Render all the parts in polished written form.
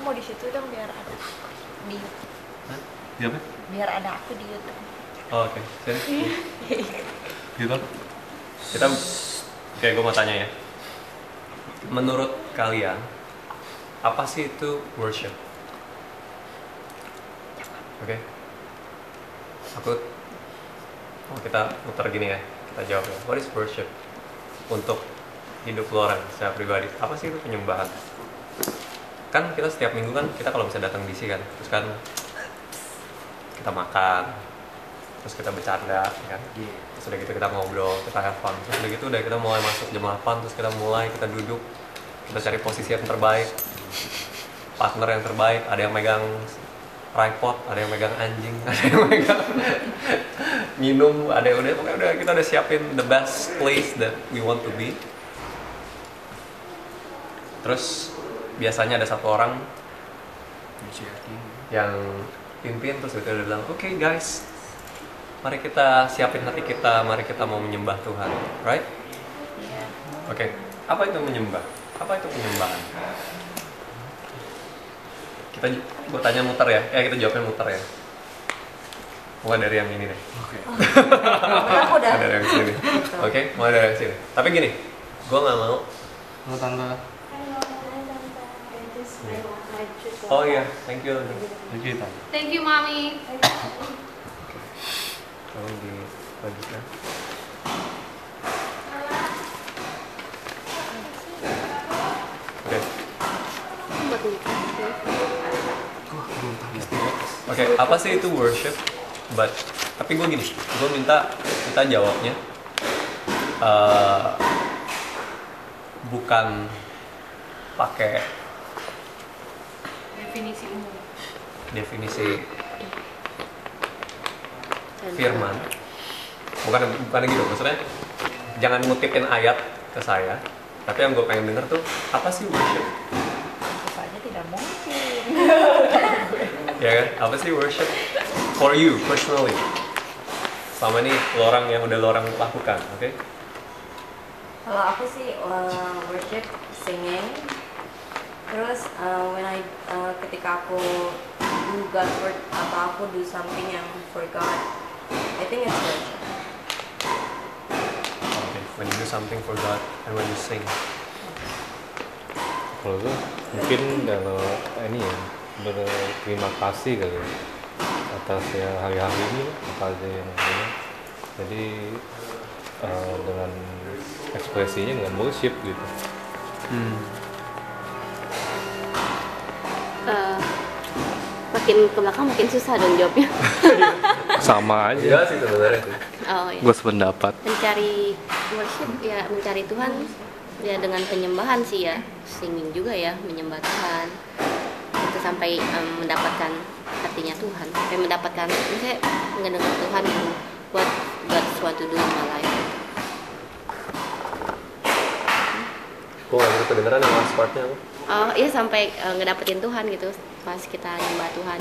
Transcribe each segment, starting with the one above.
mau di situ dong biar ada di YouTube. Hah? Siapa? Biar ada aku di YouTube. Oh, oke. Sini. Gitu. Kita kayak gue mau tanya ya. Menurut kalian apa sih itu worship? Oke. Kita muter gini ya. Kita jawab ya. What is worship? Untuk hidup lo orang secara pribadi. Apa sih itu penyembahan? Kan kita setiap minggu kan kita kalau bisa datang DC kan, terus kan kita makan, terus kita bercanda, ya kan? Terus udah gitu kita ngobrol, kita have fun. Terus udah gitu kita mulai masuk jam 8, terus kita duduk, kita cari posisi yang terbaik, partner yang terbaik, ada yang megang tripod, ada yang megang anjing, ada yang megang minum, ada yang udah kita udah siapin the best place that we want to be. Terus biasanya ada satu orang yang pimpin, terus kita udah bilang, oke guys, mari kita siapin hati kita, mari kita mau menyembah Tuhan, right? Oke. Apa itu menyembah? Apa itu penyembahan? Gue tanya muter ya, kita jawabnya muter ya. Mulai dari yang ini deh. Oke. Mulai dari yang sini. Oke, mulai dari yang sini. Tapi gini, gue nggak mau. Halo tante. Oh iya, thank you. Thank you tante. Thank you, Mami. Tolong dilanjutkan. Oke, apa sih itu worship? Tapi gue gini, gue minta kita jawabnya bukan pakai definisi firman, bukan gitu, maksudnya jangan ngutipin ayat ke saya, tapi yang gue pengen denger tuh apa sih worship? Tentu saja tidak mungkin. Ya kan, apa sih worship for you personally? Selama ini lo orang lakukan, oke? Kalau aku sih worship singing. Terus ketika aku do God's work atau aku do something yang for God, I think it's worship. Okay, when you do something for God and when you sing. Kalau gue mungkin kalau ini ya berterima kasih kali ya, atas ya hari-hari ini apa aja yang ini. Jadi dengan ekspresinya nggak worship gitu. Makin ke belakang makin susah dong jawabnya. Sama aja. Iya sih sebenarnya sih. Oh iya. Gue sependapat. Mencari worship ya, mencari Tuhan ya dengan penyembahan sih ya, singing juga ya, menyembah Tuhan. Itu sampai mendapatkan hatinya Tuhan, sampai mendapatkan misalnya mendengar Tuhan buat sesuatu dulu in my life. Gue gak bisa kedengeran yang last partnya apa? Oh iya, sampai ngedapetin Tuhan gitu pas kita nyembah Tuhan,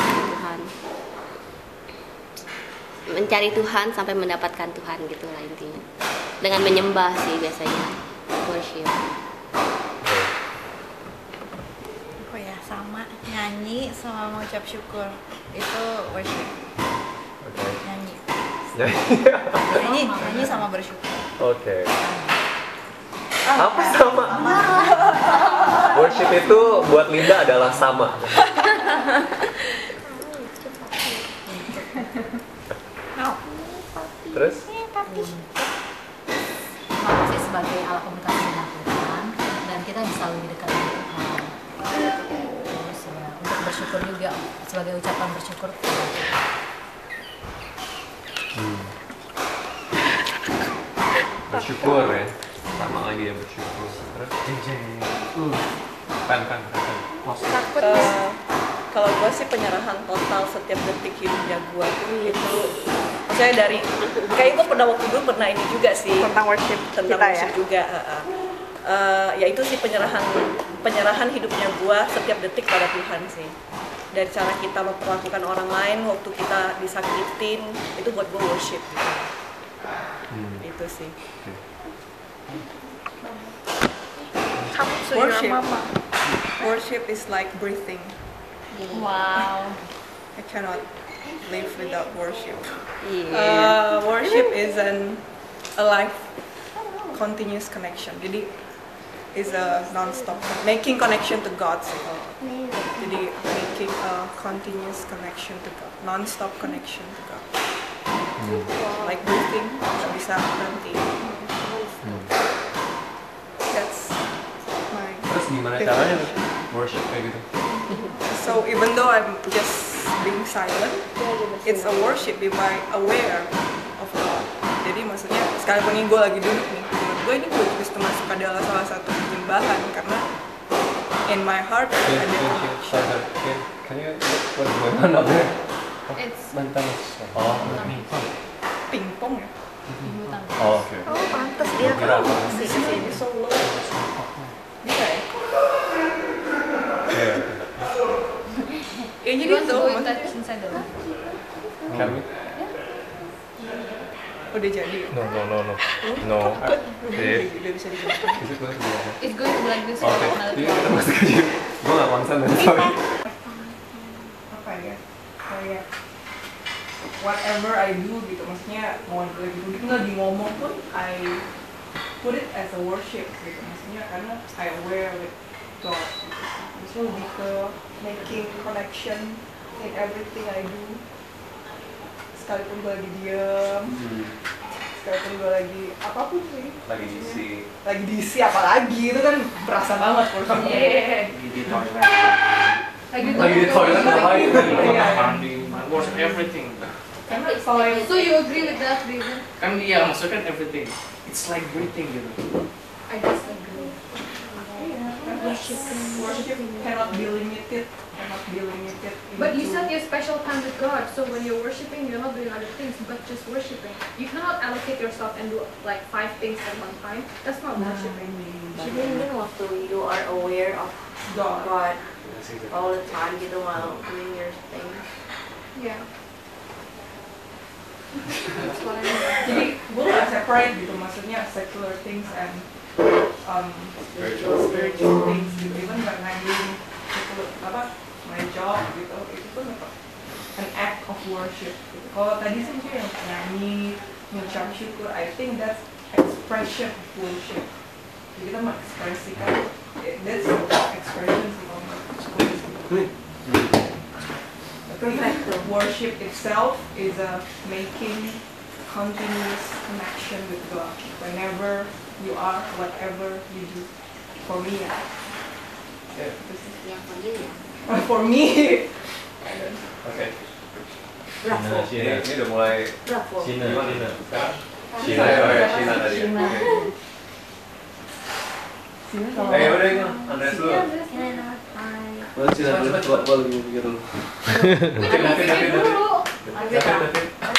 mencari Tuhan sampai mendapatkan Tuhan gitu lah intinya. Dengan menyembah sih biasanya worship. Oh ya, sama nyanyi sama mengucap syukur itu worship. Oke. Nyanyi sama bersyukur. Oke. Apa sama? Worship itu buat Linda adalah sama. Terus? Terima kasih sebagai alat komunikasi dengan Tuhan dan kita bisa lebih dekat dengan Tuhan. Terus ya, untuk bersyukur juga sebagai ucapan bersyukur kepada Tuhan. Bersyukur ya. Sama lagi ya bersyukur. Terus? Kan. Kalau gue sih penyerahan total setiap detik hidupnya gue itu, maksudnya dari kayak gue waktu dulu pernah ini juga sih Tentang worship kita worship ya. juga, ya itu sih penyerahan hidupnya gue setiap detik pada Tuhan sih. Dari cara kita memperlakukan orang lain waktu kita disakitin, itu buat gue worship gitu. Itu sih. Kamu Worship. mama. Worship is like breathing. Wow. I cannot live without worship. Iya. Worship is a life continuous connection. Jadi is a non-stop making connection to God sih kalau. Jadi making a continuous connection to God, non-stop connection to God. Like breathing, nggak bisa berhenti. That's my. Terus gimana caranya worship kayak gitu? So even though I'm just being silent, it's a worship by aware of God. Jadi maksudnya sekalipun ini gue lagi duduk nih, menurut gue ini gue juga termasuk adalah salah satu penyembahan karena in my heart ada connection. Can you what going on up there? It's Oh, Pingpong ya? oh oke. Oh, pantas dia Kira apa? Ini solo. Bisa ya? Yeah. Ya You jadi want itu to go maksudnya inside the room? Can we? udah jadi. No. Udah bisa digunakan. Is it going to be okay? It's going to be like this. Oke, Another iya kita masuk aja. Gue nggak konsen dan sorry. Apa ya? Kayak whatever I do gitu, maksudnya mau lagi duduk lagi ngomong pun I put it as a worship gitu, maksudnya karena I aware with God gitu. Maksudnya lebih ke making connection in everything I do, sekalipun gue lagi diem, sekalipun gue lagi apapun sih, lagi diisi apalagi itu kan berasa banget worshipnya. Lagi di toilet ngapain? Mandi, worship everything. Karena kalau yang So you agree with that reason? Kan iya, maksudnya kan everything. It's like breathing gitu. I disagree. worship cannot be limited, But you into- said you special time with God, so when you're worshiping, you're not doing other things, but just worshiping. You cannot allocate yourself and do like 5 things at one time. That's not worshiping. Even waktu you are aware of God. God all the time gitu while doing your thing. Yeah. Jadi gue nggak separate gitu, maksudnya secular things and spiritual things gitu. Even when I'm doing secular my job gitu, itu pun an act of worship gitu. Kalau tadi sih mungkin yang nyanyi, mengucap syukur, I think that's expression of worship. Jadi kita mengekspresikan, that's expression sih kalau menurut gue. I think worship itself is a making continuous connection with God whenever you are, whatever you do. For me, ya. Yang panggilnya. For me. Oke. Bravo. Ini udah mulai. Bravo. Gimana? Cina. Cina tadi. Cina. Udah ini Andreas dulu. Cina dulu, coba lagi mikir dulu.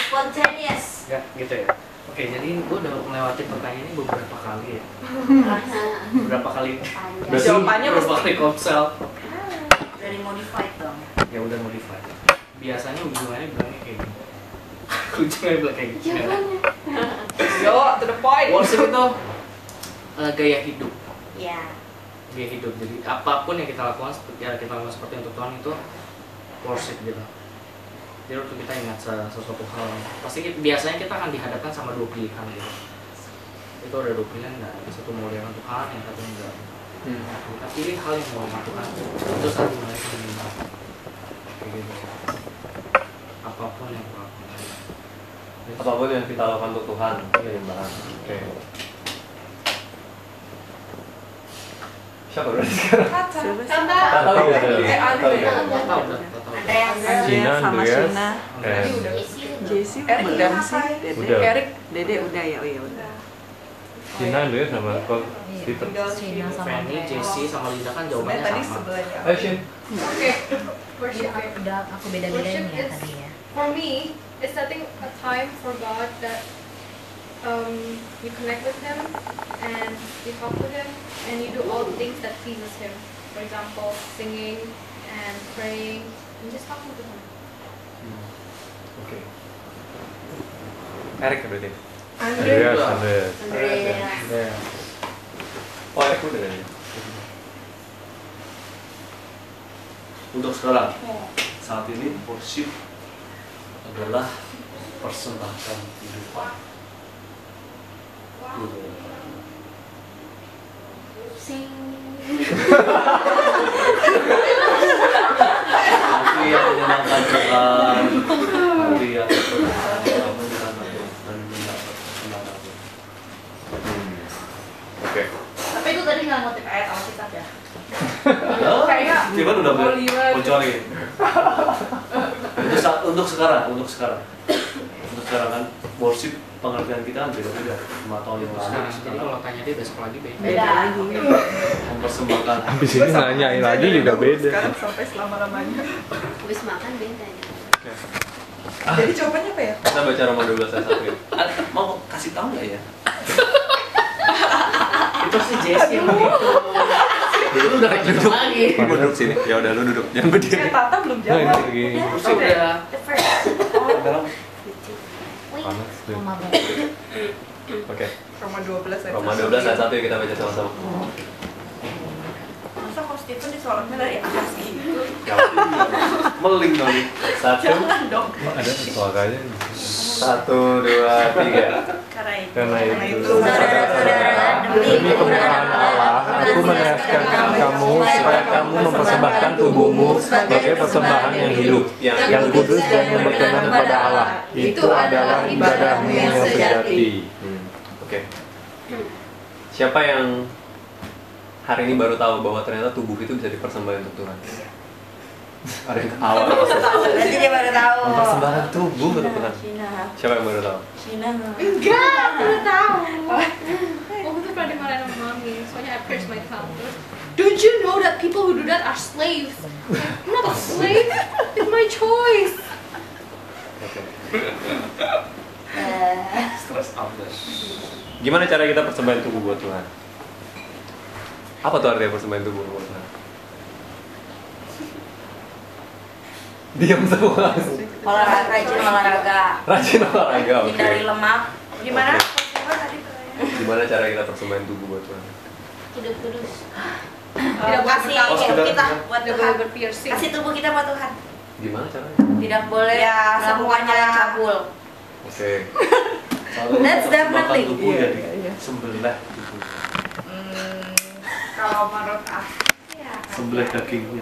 Spontaneous. Ya, gitu ya. Oke, jadi gue udah melewati pertanyaan ini beberapa kali ya. Beberapa kali. Jawabannya beberapa pasti. kali komsel. Dari modified dong. Ya udah modify. Biasanya ujungannya bilangnya kayak gini. Ujungnya bilang kayak gini. Yo, to the point. Worship itu gaya hidup. Ya. Gaya hidup. Jadi apapun yang kita lakukan, ya kita lakukan seperti untuk Tuhan itu worship gitu. Jadi waktu kita ingat sesuatu hal, pasti biasanya kita akan dihadapkan sama dua pilihan gitu. Itu ada dua pilihan, nggak ada satu memuliakan Tuhan, yang satu enggak. Kita pilih hal yang memuliakan Tuhan. Itu saat dimana kita menyembah. Kayak gitu. Apapun yang kita lakukan. Apapun yang kita lakukan untuk Tuhan, penyembahan. Oke. Siapa berarti sekarang? Tahu ya? Tahu. Cina, sama Andreas, Cina. Jesse udah sih. Udah. Erik, Dede udah ya, oh iya udah. Cina, Andreas sama kok Stephen. Cina sama Fanny, Andreas. Jessie, sama Linda kan Sebenarnya jawabannya tadi sama. sebelahnya. Shin. Okay. Worship. Aku beda-bedain ya tadi ya. For me, it's setting a time for God that you connect with Him and you talk to Him and you do all the things that pleases Him. For example, singing and praying and just talking to Him. Oke. Erik ya berarti? Andreas. Ya. Oh, Erik udah tadi. untuk sekarang saat ini worship adalah persembahkan kehidupan. Sing. Hati yang menyenangkan Tuhan, hati yang menyerahkan dan mendapat kesenangan. Oke. Tapi itu tadi nggak ngutip ayat Alkitab ya? Kayak Tiban udah bocorin. Untuk sekarang kan worship pengertian kita kan beda-beda. 5 tahun yang lalu. Jadi kalau tanya dia besok lagi beda. Mempersembahkan. Habis ini nanyain lagi juga beda. Sekarang sampai selama-lamanya. Habis makan beda ya. Jadi jawabannya apa ya? Kita baca Roma 12 ayat 1 ya. Mau kasih tahu nggak ya? Itu si Jesse yang begitu. Lu udah duduk lagi. Lu duduk sini. Ya udah lu duduk. Jangan berdiri. Tata belum Nah, jawab. ini lagi Udah. panas deh. Oke. Roma 12 ayat Roma 1. 12 ayat 1 ya, kita baca sama-sama. Masa kok Stephen disolatnya dari atas gitu? Meling dong. 1, Jangan dong. Ada suaranya. 1, 2, 3. Karena itu Saudara-saudara, demi kemurahan Allah, aku menyerahkan kamu supaya kamu mempersembahkan tubuhmu sebagai persembahan yang hidup, yang kudus dan yang berkenan kepada Allah. Itu adalah ibadahmu yang sejati. Oke. Siapa yang hari ini baru tahu bahwa ternyata tubuh itu bisa dipersembahkan untuk Tuhan? Ada yang tahu? Nanti dia baru tahu. Mempersembahkan tubuh untuk Tuhan. Siapa yang baru tahu? Enggak, baru tahu. Waktu itu pernah dimarahin sama mami, soalnya I pierced my tongue. Terus, don't you know that people who do that are slaves? I'm not a slave, it's my choice. Oke. Stress out deh. Gimana cara kita persembahan tubuh buat Tuhan? Apa tuh artinya persembahan tubuh buat Tuhan? Diam semua. Rajin olahraga. Rajin olahraga, oke. Hindari lemak. Gimana? Gimana cara kita persembahan tubuh buat Tuhan? Hidup kudus. Tidak boleh Kasih bertawa. tubuh kita buat Tidak Tuhan. boleh berpiercing. Kasih tubuh kita buat Tuhan. Gimana caranya? Tidak boleh Ya, melakukan hal yang cabul. Oke. That's definitely. Tubuh Iya, ya iya. disembelih tubuh. Kalau menurut aku ya. Sembelih dagingnya.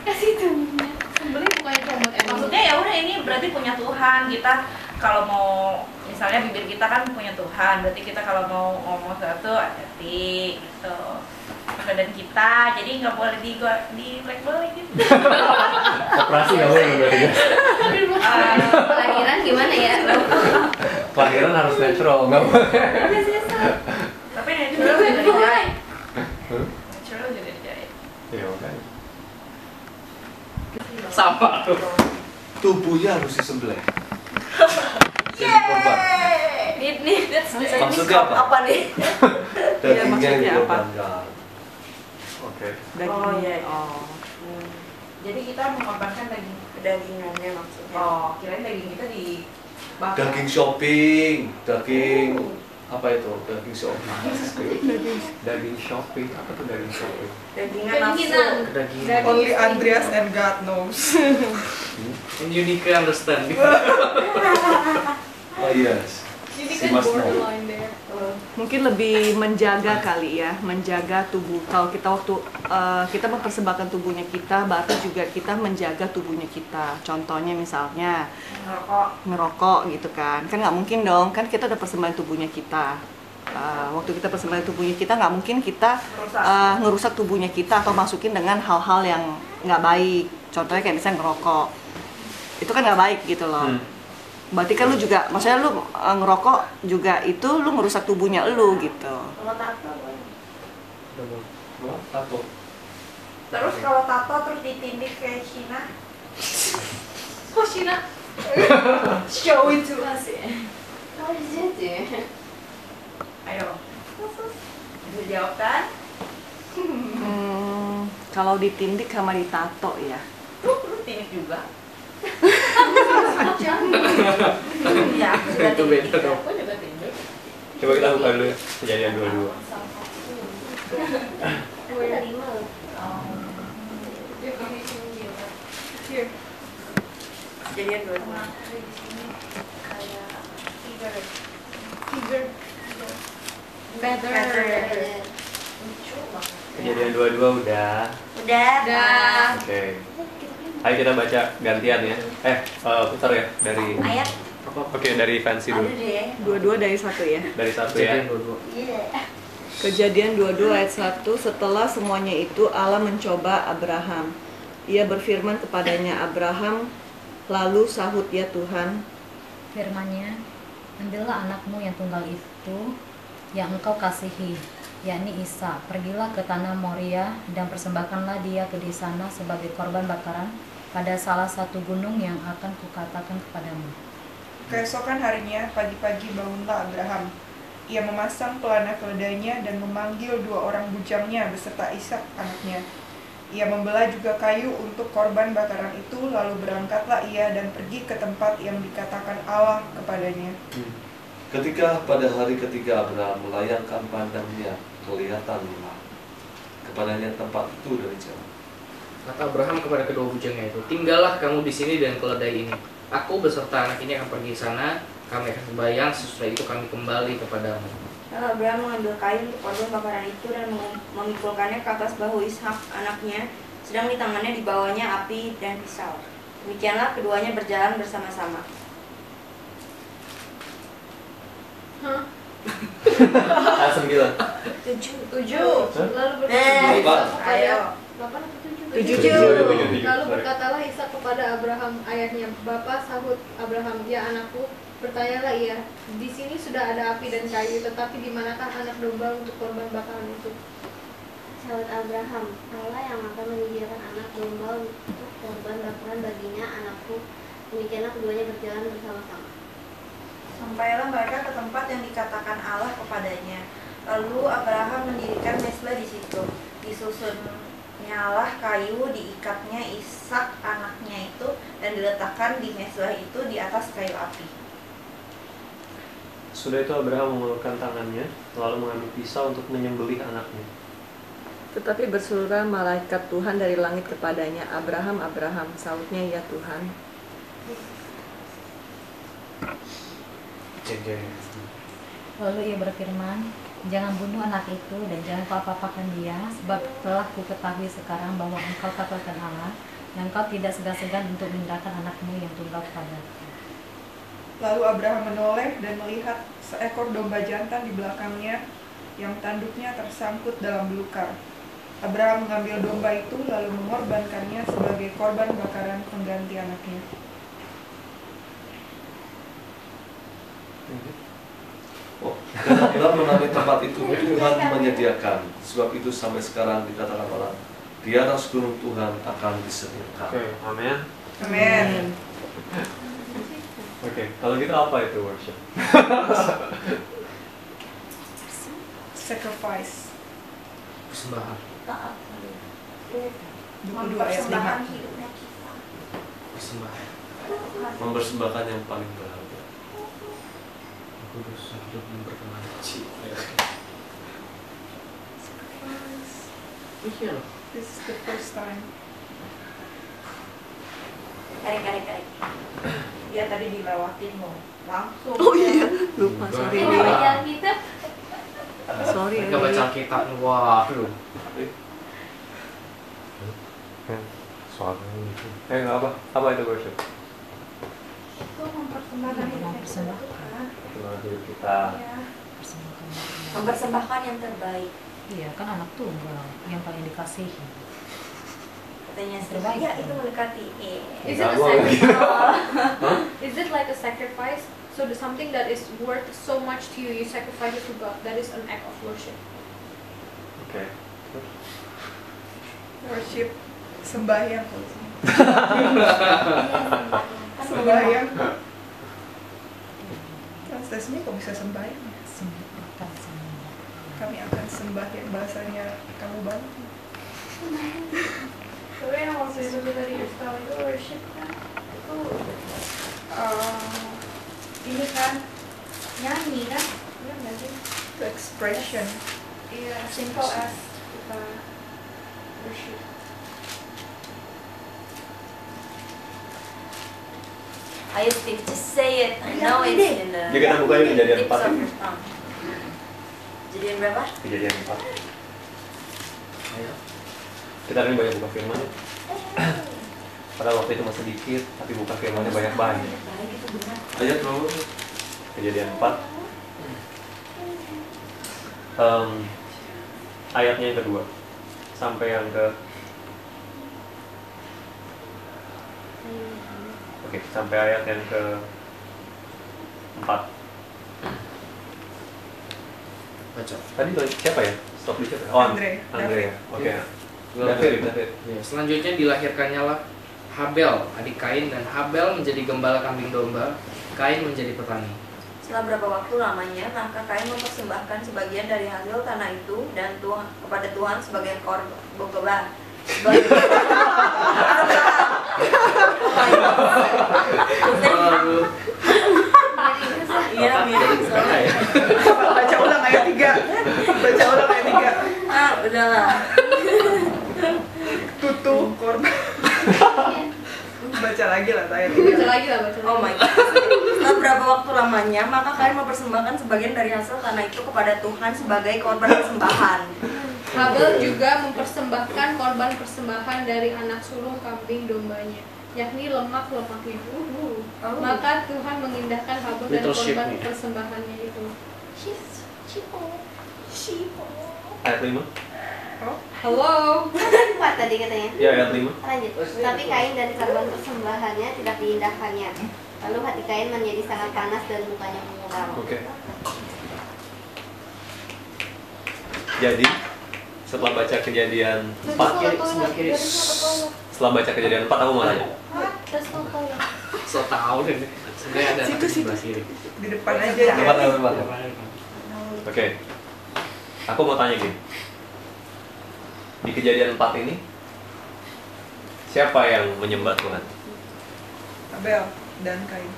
Kasih tubuhnya. Sembelih bukannya cuma buat emosi. Maksudnya ya udah ini berarti punya Tuhan. Kita kalau mau misalnya bibir kita kan punya Tuhan, berarti kita kalau mau ngomong sesuatu hati gitu. Badan kita, jadi nggak boleh di black gitu. Operasi nggak boleh berarti guys. Kelahiran gimana ya? Kelahiran harus natural, nggak boleh. Tapi natural juga dijahit. Natural juga dijahit. Ya makanya. Sama tuh. Tubuhnya harus disembelih. Jadi korban. Ini Maksudnya apa? nih? Dagingnya maksudnya yang apa? dikorbankan. Oke. Oh iya. Oh. Jadi kita mengorbankan dagingannya maksudnya. Oh, kirain daging kita dibakar. Daging shopping, daging apa itu? Daging shopping. Daging shopping, apa tuh daging shopping? Dagingan nafsu. Kedagingan. Only Andreas and God knows. And unique understand. Oh yes. Jadi Si kan Mas Mo. borderline there. Mungkin lebih menjaga kali ya, menjaga tubuh. Kalau kita waktu kita mempersembahkan tubuhnya kita, berarti juga kita menjaga tubuhnya kita. Contohnya misalnya ngerokok gitu kan nggak mungkin dong, kan kita udah persembahan tubuhnya kita. Waktu kita persembahan tubuhnya kita, nggak mungkin kita ngerusak tubuhnya kita atau masukin dengan hal-hal yang nggak baik. Contohnya kayak misalnya ngerokok, itu kan nggak baik gitu loh. Berarti kan lu juga, maksudnya lu ngerokok juga itu lu ngerusak tubuhnya lu gitu. Kalau tato boleh. Tato. Terus kalau tato terus ditindik kayak Cina. Kok Cina? Show it to us ya. What is it ya? Ayo. Bisa jawab kan? Kalau ditindik sama ditato ya. Lu tindik juga. Iya, aku juga Itu beda tindik. dong. Aku juga tindik. Coba kita buka dulu Kejadian 22. Aku terima loh. Here. Kejadian 22. Feather. Kejadian 22 udah. Udah. Oke. Ayo kita baca gantian ya. Putar ya dari. Ayat. Oke, dari fancy dulu. Dua-dua dari satu ya. Dari satu ya. Kejadian 22 ayat 1, setelah semuanya itu Allah mencoba Abraham. Ia berfirman kepadanya, Abraham, lalu sahut ya Tuhan. Firman-Nya, ambillah anakmu yang tunggal itu, yang engkau kasihi, yakni Isa. Pergilah ke tanah Moria dan persembahkanlah dia di sana sebagai korban bakaran pada salah satu gunung yang akan kukatakan kepadamu. Keesokan harinya, pagi-pagi bangunlah Abraham. Ia memasang pelana keledainya dan memanggil 2 orang bujangnya beserta Ishak anaknya. Ia membelah juga kayu untuk korban bakaran itu, lalu berangkatlah ia dan pergi ke tempat yang dikatakan Allah kepadanya. Ketika pada hari ketiga Abraham melayangkan pandangnya, kelihatanlah kepadanya tempat itu dari jauh. Kata Abraham kepada kedua bujangnya itu, tinggallah kamu di sini dan keledai ini. Aku beserta anak ini akan pergi ke sana. Kami akan sembahyang, sesudah itu kami kembali kepadamu. Lalu Abraham mengambil kayu untuk korban bakaran itu dan memikulkannya ke atas bahu Ishak anaknya, sedang di tangannya dibawanya api dan pisau. Demikianlah keduanya berjalan bersama-sama. Ayat 9. 7. Lalu Lalu berkatalah Ishak kepada Abraham ayahnya, Bapa, sahut Abraham, ya anakku. Bertanyalah ia, di sini sudah ada api dan kayu, tetapi di manakah anak domba untuk korban bakaran itu? Sahut Abraham, Allah yang akan menyediakan anak domba untuk korban bakaran baginya, anakku. Demikianlah keduanya berjalan bersama-sama. Sampailah mereka ke tempat yang dikatakan Allah kepadanya. Lalu Abraham mendirikan mesbah di situ. Disusunnyalah kayu, diikatnya Ishak anaknya itu, dan diletakkan di mesbah itu di atas kayu api. Sudah itu Abraham mengulurkan tangannya, lalu mengambil pisau untuk menyembelih anaknya. Tetapi berserulah malaikat Tuhan dari langit kepadanya, Abraham, Abraham, sahutnya ya Tuhan. Lalu ia berfirman, jangan bunuh anak itu dan jangan kau apa-apakan dia, sebab telah ku ketahui sekarang bahwa engkau takutkan Allah, dan engkau tidak segan-segan untuk menyerahkan anakmu yang tunggal kepadaku. Lalu Abraham menoleh dan melihat seekor domba jantan di belakangnya yang tanduknya tersangkut dalam belukar. Abraham mengambil domba itu lalu mengorbankannya sebagai korban bakaran pengganti anaknya. Karena Abraham menamai tempat itu Tuhan menyediakan. Sebab itu sampai sekarang dikatakan orang, di atas gunung Tuhan akan disediakan. Oke, amin. Amin. Oke, kalau gitu apa itu worship? Sacrifice. Persembahan. 22 ayat 5. Persembahan. Mempersembahkan yang paling berharga. Kudus hidup yang berkenan. Iya loh. This is the first time. Karik. Dia tadi dilewatin mau langsung. Oh iya, lupa, sorry. Baca Alkitab. Sorry. Mereka baca Alkitab, wah, aduh. Soalnya itu. Nggak apa? Apa itu worship? Itu mempersembahkan Hidup kita. Mempersembahkan yang terbaik. Iya, kan anak tunggal yang paling dikasihi. Katanya Terbaik. ya itu mendekati. Is it a sacrifice? Is it like a sacrifice? So the something that is worth so much to you, you sacrifice it to God. That is an act of worship. Oke. Worship, sembahyang. Sembahyang. Translasinya kok bisa sembahyang? Sembahkan semua. Kami akan sembahyang, bahasanya kamu banget. Tapi yang waktu itu tadi tahu itu worship kan, itu Ini kan nyanyi kan? iya nggak sih? To expression. Iya, simple as kita worship. Ayo Steve, just say it. I know it's in the Jadi kita buka yuk Kejadian tips 4 of ini. your tongue. Kejadian berapa? Kejadian 4. Ayo. Kita hari ini banyak buka firman. Padahal waktu itu masih sedikit, tapi buka firmannya banyak-banyak. Ayat berapa? Kejadian 4. Ayatnya yang kedua sampai yang ke Oke, sampai ayat yang ke 4. Baca. Tadi siapa ya? Stop di siapa? Oh, Andre. Andre ya. Oke. Iya. David. Ya, selanjutnya dilahirkannya lah Habel, adik Kain, dan Habel menjadi gembala kambing domba, Kain menjadi petani. Setelah berapa waktu lamanya, maka Kain mempersembahkan sebagian dari hasil tanah itu dan Tuhan kepada Tuhan sebagai korban. Iya, mirip soalnya. Baca ulang ayat 3. Baca ulang ayat 3. Ah, udahlah. Tutu korban. Baca lagi lah ayat 3. Baca lagi lah, baca lagi. Oh my god. Setelah berapa waktu lamanya, maka Kain mempersembahkan sebagian dari hasil tanah itu kepada Tuhan sebagai korban persembahan. Habel juga mempersembahkan korban persembahan dari anak sulung kambing dombanya, yakni lemak-lemaknya. Maka Tuhan mengindahkan Habel dan Little sheep korban nih. persembahannya itu. Ayat 5. Halo. Empat tadi katanya. Ya, ayat 5. Lanjut. Tapi Kain dan korban persembahannya tidak diindahkannya. Lalu hati Kain menjadi sangat panas dan mukanya memuram. Oke. Jadi setelah baca Kejadian 4, Sebelah kiri. setelah baca Kejadian 4 aku mau nanya. So tau deh. Sebenarnya ada anak di sebelah kiri. Di depan aja. Depan. Oke. Aku mau tanya gini. Di Kejadian 4 ini siapa yang menyembah Tuhan? Abel dan Kain.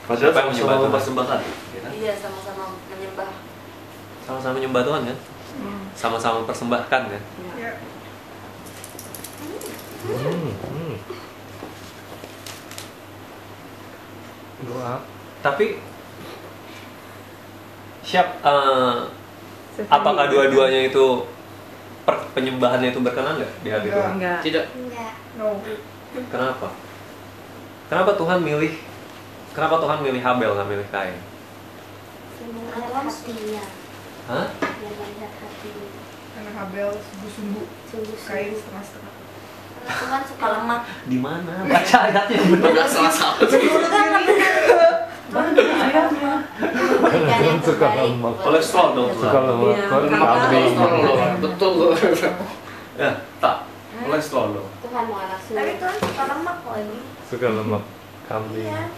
Padahal Siapa yang menyembah sama Tuhan? mempersembahkan. Ya kan? Iya, sama-sama menyembah. Sama-sama menyembah Tuhan kan? Sama-sama mempersembahkan kan? Ya. Doa. Tapi apakah dua-duanya itu penyembahannya itu berkenan nggak di hati Tuhan? Enggak. Tidak. Enggak. No. Kenapa? Kenapa Tuhan milih Habel nggak milih Kain? Melihat hatinya. Hah? Yang melihat hatinya. Karena Abel sungguh-sungguh, Kain Sungguh-sungguh. setengah-setengah. Karena Tuhan suka lemak. Di mana? Baca ayatnya yang benar. Enggak salah satu. Memberikan yang Suka terbaik lemak. buat Kolesterol dong. Suka lemak. Iya, Kambing. Betul. Ya, tak. Kolesterol dong. Tuhan mau anak Tapi sulung. Tuhan suka lemak kok ini. Suka lemak. Kambing. Iya.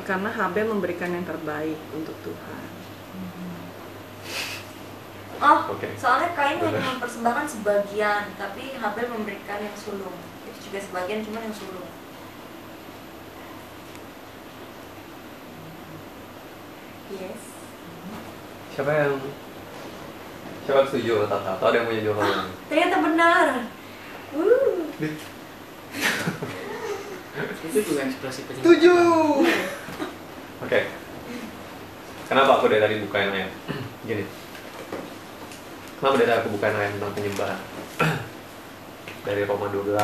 Karena Habel memberikan yang terbaik untuk Tuhan. Oh, Oke. soalnya Kain hanya mempersembahkan sebagian, tapi Habel memberikan yang sulung. Itu juga sebagian, cuma yang sulung. Yes. Siapa yang setuju atau ada yang punya jawaban? Ternyata benar. Itu juga ekspresi penyembahan. Setuju. Oke. Kenapa aku dari tadi bukain ayat? Gini. Kenapa dari tadi aku bukain ayat tentang penyembahan? Dari Roma 12,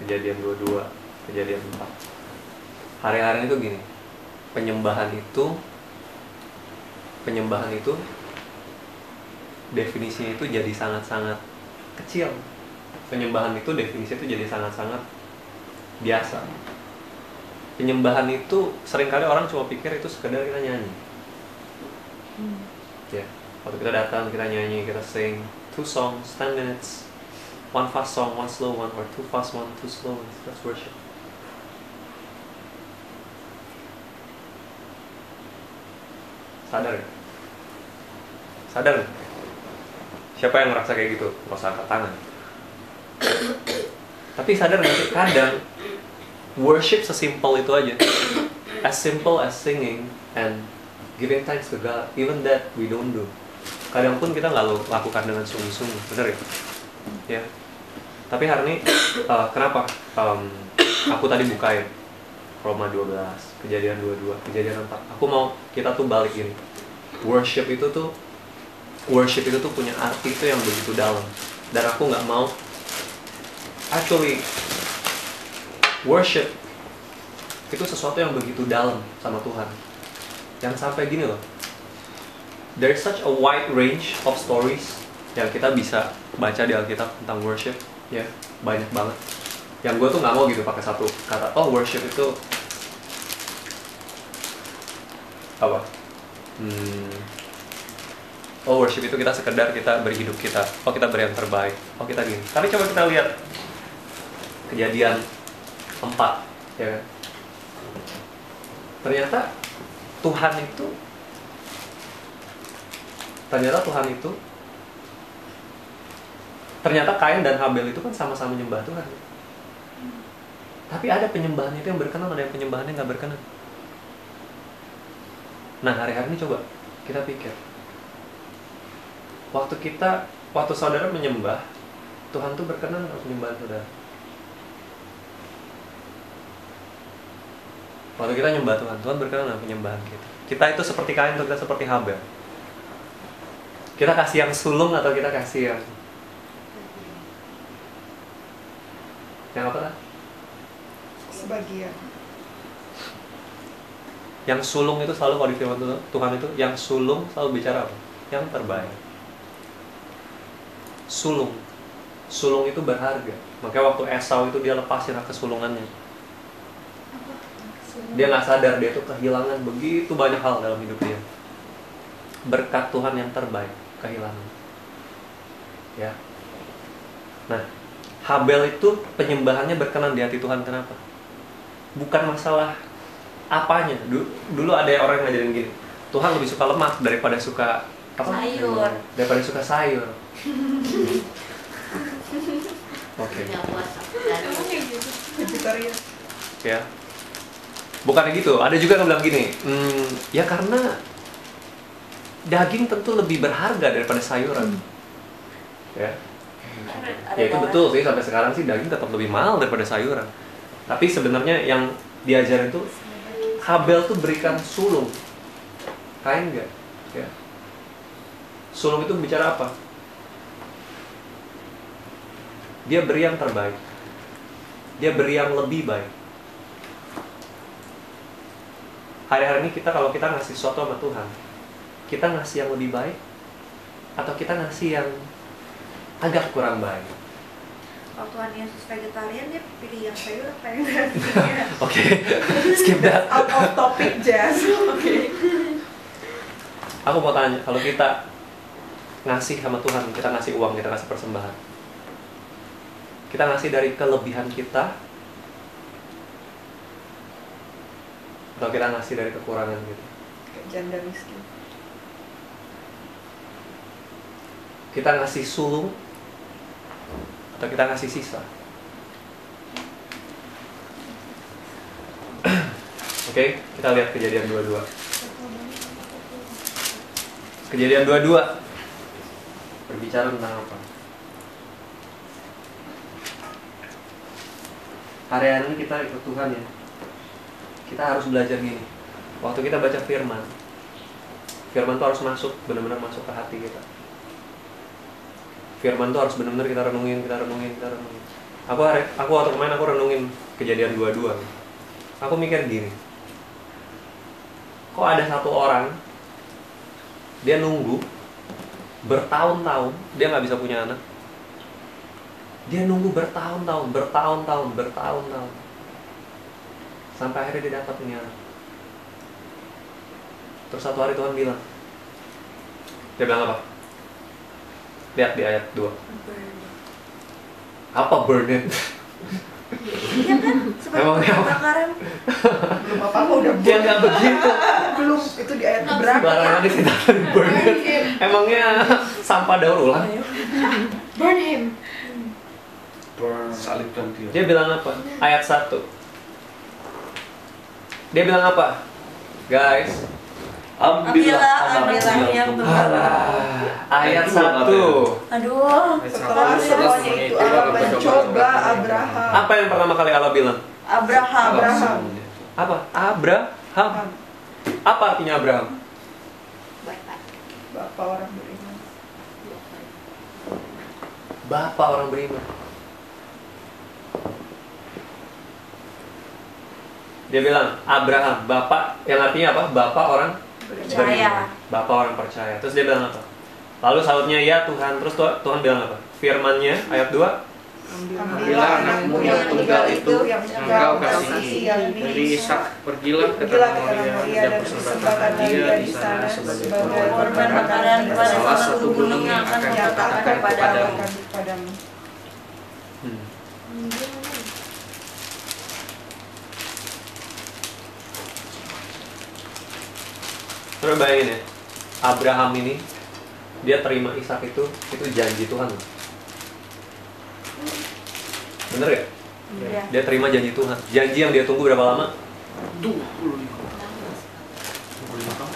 Kejadian 22, Kejadian 4. Hari-hari itu gini. Penyembahan itu definisinya itu jadi sangat-sangat kecil. Penyembahan itu definisinya itu jadi sangat-sangat biasa. Penyembahan itu seringkali orang cuma pikir itu sekedar kita nyanyi. Ya, waktu kita datang kita nyanyi, kita sing 2 songs, 10 minutes, 1 fast song, 1 slow one, or 2 fast one, 2 slow one. That's worship. Sadar ya? Sadar nggak? Siapa yang ngerasa kayak gitu? Nggak usah angkat tangan. Tapi sadar nggak sih? Kadang worship sesimpel itu aja. As simple as singing and giving thanks to God. Even that we don't do. Kadang pun kita nggak lakukan dengan sungguh-sungguh. Bener ya? Ya. Tapi hari ini kenapa aku tadi bukain Roma 12, Kejadian 22, Kejadian 4. Aku mau kita tuh balik ini. Worship itu tuh punya arti itu yang begitu dalam. Dan aku nggak mau actually worship itu sesuatu yang begitu dalam sama Tuhan. Yang sampai gini loh. There's such a wide range of stories yang kita bisa baca di Alkitab tentang worship, ya, banyak banget. Yang gue tuh nggak mau gitu pakai satu kata, oh worship itu apa? Oh worship itu kita sekedar kita beri hidup kita, oh kita beri yang terbaik, oh kita gini. Tapi coba kita lihat Kejadian 4, ya kan? Ternyata Tuhan itu ternyata Kain dan Habel itu kan sama-sama menyembah Tuhan. Tapi ada penyembahannya itu yang berkenan, ada yang penyembahannya nggak berkenan. Nah hari-hari ini coba kita pikir, waktu saudara menyembah Tuhan tuh berkenan atau penyembahan saudara? Waktu kita nyembah Tuhan berkenan dengan penyembahan kita. Kita itu seperti Kain atau kita seperti Habel? Kita kasih yang sulung atau kita kasih yang apa lah? Sebagian. Yang sulung itu selalu kalau di firman Tuhan itu, yang sulung selalu bicara apa? Yang terbaik. Sulung itu berharga. Makanya waktu Esau itu dia lepasin kesulungannya. Dia nggak sadar dia tuh kehilangan begitu banyak hal dalam hidup dia. Berkat Tuhan yang terbaik kehilangan. Ya. Nah, Habel itu penyembahannya berkenan di hati Tuhan. Kenapa? Bukan masalah apanya. Dulu ada orang yang ngajarin gini, Tuhan lebih suka lemak daripada suka apa? Sayur. Daripada suka sayur. Oke. Vegetarian. Ya. Bukannya gitu. Ada juga yang bilang gini, ya karena daging tentu lebih berharga daripada sayuran. Ya. Ya itu betul sih, sampai sekarang sih daging tetap lebih mahal daripada sayuran. Tapi sebenarnya yang diajarin itu Habel tuh berikan sulung, Kain enggak? Ya. Sulung itu bicara apa? Dia beri yang terbaik. Dia beri yang lebih baik. Hari-hari ini kalau kita ngasih sesuatu sama Tuhan, kita ngasih yang lebih baik atau kita ngasih yang agak kurang baik? Kalau Tuhan Yesus vegetarian, dia pilih yang sayur apa yang daging? Oke, skip that. Out of topic, Jazz. Oke. Aku mau tanya, kalau kita ngasih sama Tuhan, kita ngasih uang, kita ngasih persembahan, kita ngasih dari kelebihan kita atau kita ngasih dari kekurangan kita? Kayak janda miskin. Kita ngasih sulung atau kita ngasih sisa? Oke, kita lihat Kejadian 22. Kejadian 22 berbicara tentang apa? Hari-hari ini kita ikut Tuhan ya. Kita harus belajar gini. Waktu kita baca firman itu harus masuk, benar-benar masuk ke hati kita. Firman itu harus benar-benar kita renungin. Aku waktu kemarin aku renungin Kejadian 22. Aku mikir gini, kok ada satu orang, dia nunggu bertahun-tahun, dia nggak bisa punya anak. Dia nunggu bertahun-tahun. Sampai akhirnya dia dapat punya anak. Terus satu hari Tuhan bilang, dia bilang apa? Lihat di ayat 2. Apa burn it? Iya kan? Emangnya apa? Kebakaran. Belum apa-apa udah Dia nggak begitu. belum, itu di ayat berapa? Barangnya di sini burn it. Emangnya sampah daur ulang? Burn him. Salibkan dia. Dia bilang apa? Ayat 1. Dia bilang apa? Guys, Ambillah anakmu yang tunggal. Ayat Itu apa 1. ya? Aduh. Setelah semuanya itu Allah mencoba Abraham. Apa yang pertama kali Allah bilang? Abraham. Apa? Abraham. Apa artinya Abraham? Bapak orang beriman. Bapak orang beriman. Dia bilang Abraham, bapak, yang artinya apa? Bapak orang Percaya. Bapak orang percaya. Terus dia bilang apa? Lalu sautnya ya Tuhan. Terus Tuhan bilang apa? Firman-Nya ayat 2. Ambillah anakmu yang tunggal itu yang engkau kasihi. Dari Ishak pergilah ke tanah Moria dan persembahkanlah dia di sana sebagai korban bakaran kepada salah satu gunung yang akan kukatakan kepadamu. Coba bayangin ya, Abraham ini dia terima Ishak itu janji Tuhan loh. Bener ya? Iya. Dia terima janji Tuhan. Janji yang dia tunggu berapa lama? 25 tahun.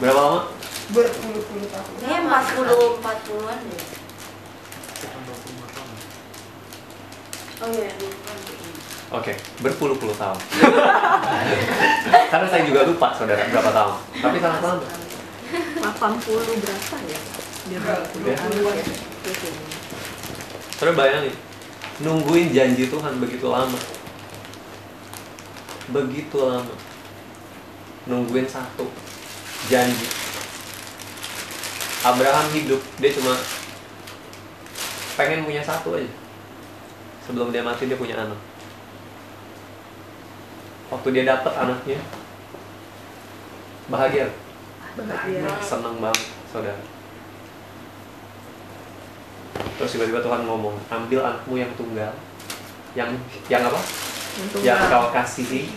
Berapa lama? Berpuluh-puluh tahun. Ini 40-an deh. Sekitar 25 tahun. Oh iya. Oke, berpuluh-puluh tahun. Karena saya juga lupa saudara berapa tahun. Tapi sangat lama. 80 berapa ya? Dia Ya. Saudara bayangin, nungguin janji Tuhan begitu lama. Begitu lama. Nungguin satu janji. Abraham hidup, dia cuma pengen punya satu aja. Sebelum dia mati dia punya anak. Waktu dia dapat anaknya, bahagia. Senang banget, saudara. Terus tiba-tiba Tuhan ngomong, ambil anakmu yang tunggal, yang apa? Yang kau kasihi,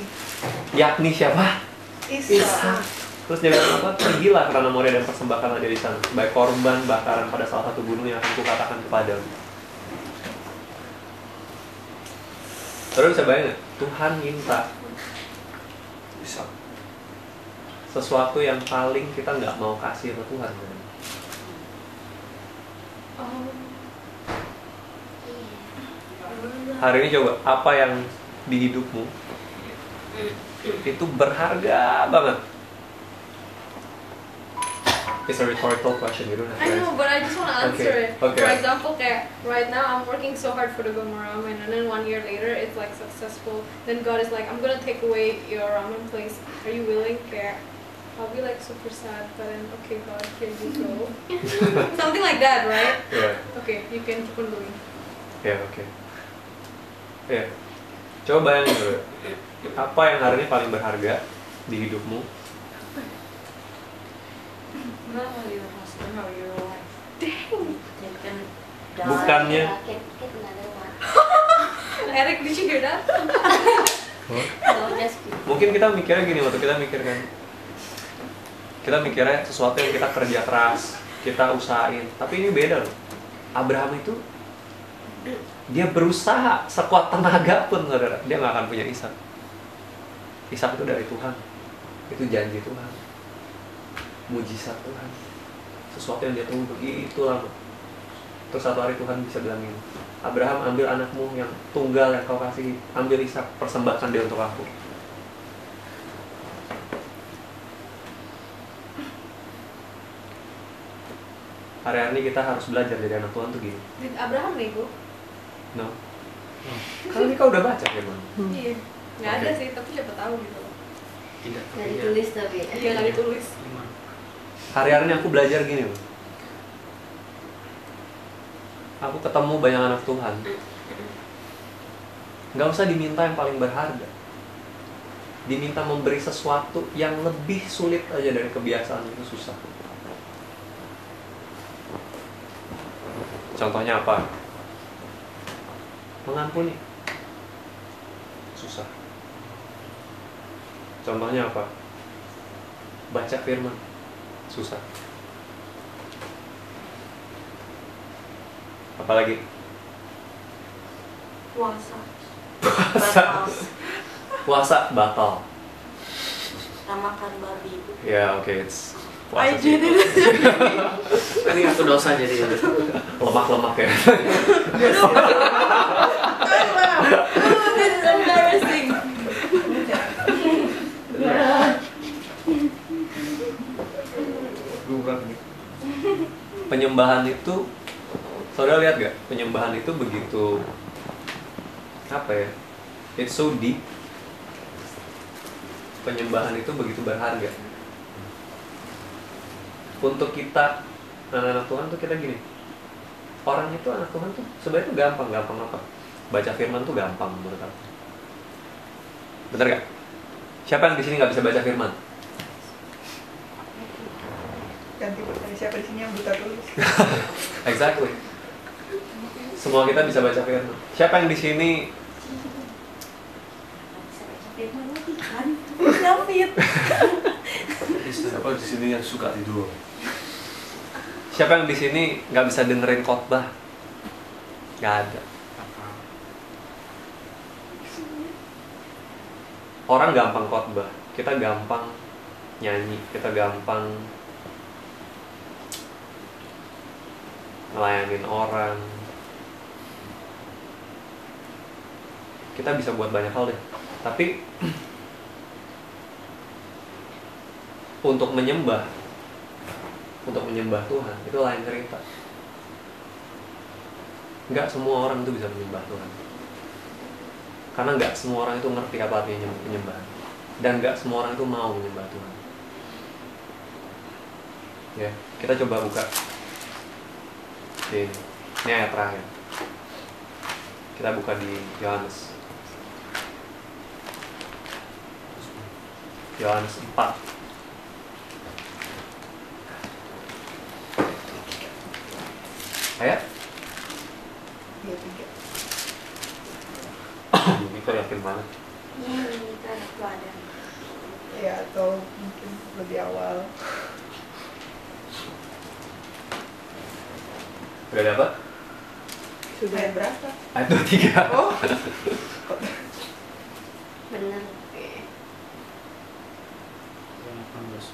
yakni siapa? Ishak. Terus dia bilang apa? Pergilah ke tanah Moria dan persembahkanlah dia di sana, sebagai korban bakaran pada salah satu gunung yang akan kukatakan kepadamu. Terus bisa bayangin, Tuhan minta sesuatu yang paling kita nggak mau kasih ke Tuhan. Hari ini coba, apa yang di hidupmu itu berharga banget? It's a rhetorical question, you don't have to I know, answer. but I just want to answer Okay, it. okay. For example, okay, right now I'm working so hard for the Goma ramen, and then 1 year later it's like successful. Then God is like, I'm gonna take away your ramen place. Are you willing? Okay. I'll be like super sad, but then okay, God, here you go. Something like that, right? Yeah. Okay, you can keep on doing. Ya, oke. Ya. Coba bayangin dulu. Apa yang hari ini paling berharga di hidupmu? Bukannya Eric, did you hear that? mungkin kita mikirnya gini, waktu kita mikirnya sesuatu yang kita kerja keras, kita usahain. Tapi ini beda loh. Abraham itu dia berusaha sekuat tenaga pun, saudara, dia nggak akan punya Ishak. Ishak itu dari Tuhan, itu janji Tuhan, mujizat Tuhan, sesuatu yang dia tunggu begitu lama. Terus satu hari Tuhan bisa bilang gini, Abraham, ambil anakmu yang tunggal yang kau kasih, ambil Ishak, persembahkan dia untuk aku. Hari-hari ini kita harus belajar jadi anak Tuhan tuh gini. Did Abraham nego? No. Kan ini kau udah baca gimana? Iya. Nggak ada sih, tapi siapa tahu gitu. Tidak. Nggak ditulis tapi. Iya, nggak ditulis. Hari-hari ini aku belajar gini loh. Aku ketemu banyak anak Tuhan. Nggak usah diminta yang paling berharga. Diminta memberi sesuatu yang lebih sulit aja dari kebiasaan itu susah. Contohnya apa? Mengampuni. Susah. Contohnya apa? Baca firman. Susah. Apalagi? Puasa. Puasa. Puasa batal. makan babi. Ya oke, it's I puasa sih. did it. Ini aku dosa jadi Lemak-lemak ya. Oh, this is embarrassing. Penyembahan itu, saudara lihat gak? Penyembahan itu begitu apa ya? It's so deep. Penyembahan itu begitu berharga. Untuk kita anak-anak Tuhan tuh kita gini. Orang itu anak Tuhan tuh sebenarnya tuh gampang apa? Baca firman tuh gampang menurut aku. Bener gak? Siapa yang di sini nggak bisa baca firman? Ganti pertanyaan, siapa di sini yang buta tulis? Exactly. Semua kita bisa baca firman. Siapa yang di sini David. Siapa di sini yang suka tidur? Siapa yang di sini nggak bisa dengerin khotbah? Nggak ada. Orang gampang khotbah, kita gampang nyanyi, kita gampang ngelayanin orang. Kita bisa buat banyak hal deh. Tapi untuk menyembah Tuhan itu lain cerita. Nggak semua orang itu bisa menyembah Tuhan, karena nggak semua orang itu ngerti apa artinya penyembahan, dan nggak semua orang itu mau menyembah Tuhan. Ya, kita coba buka ini ayat terakhir. Kita buka di Yohanes 4. Ayat? Iya, 3. Ini kok yakin banget. Ini kan ada. Ya, atau mungkin lebih awal. Udah dapat? Sudah ayat berapa? Ayat 23. Oh, Benar.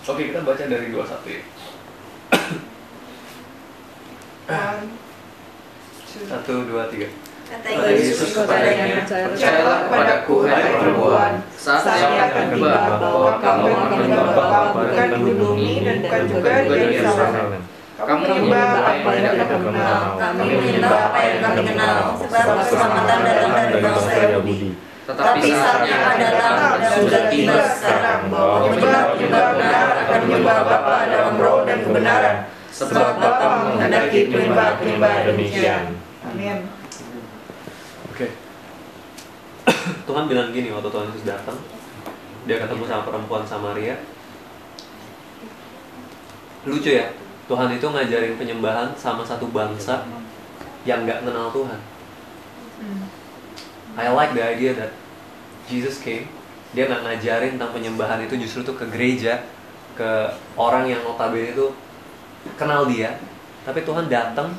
Oke, kita baca dari 21 ya. 1, 1, 2, 3. Kata Kata Yesus Yesus kepadanya, percayalah padaku, hai perempuan, saat saya akan tiba bahwa kamu akan menyembah Bapa bukan di bumi dan bukan juga di Yerusalem. Kamu menyembah apa yang kamu kenal, kami menyembah apa yang kami kenal, sebab keselamatan datang dari bangsa Yahudi. Tapi saatnya akan datang dan sudah tiba sekarang bahwa penyembah benar akan menyembah Bapa dalam roh dan kebenaran, sebab Bapa menghendaki penyembah demikian. Amin. Oke. Tuhan bilang gini waktu Tuhan Yesus datang, dia ketemu sama perempuan Samaria. Lucu ya, Tuhan itu ngajarin penyembahan sama satu bangsa yang nggak kenal Tuhan. I like the idea that Jesus came, dia nggak ngajarin tentang penyembahan itu justru tuh ke gereja, ke orang yang notabene itu kenal dia, tapi Tuhan datang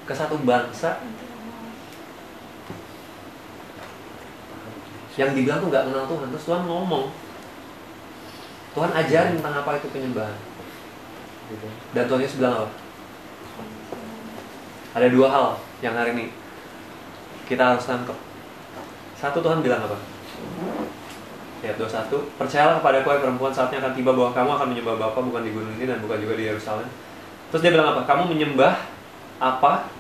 ke satu bangsa yang dibilang tuh nggak kenal Tuhan. Terus Tuhan ngomong, Tuhan ajarin tentang apa itu penyembahan. Dan Tuhan Yesus bilang apa? Ada 2 hal yang hari ini kita harus tangkap. Satu, Tuhan bilang apa? Ayat 21, percayalah kepadaku hai perempuan, saatnya akan tiba bahwa kamu akan menyembah Bapa bukan di gunung ini dan bukan juga di Yerusalem. Terus dia bilang apa? Kamu menyembah apa?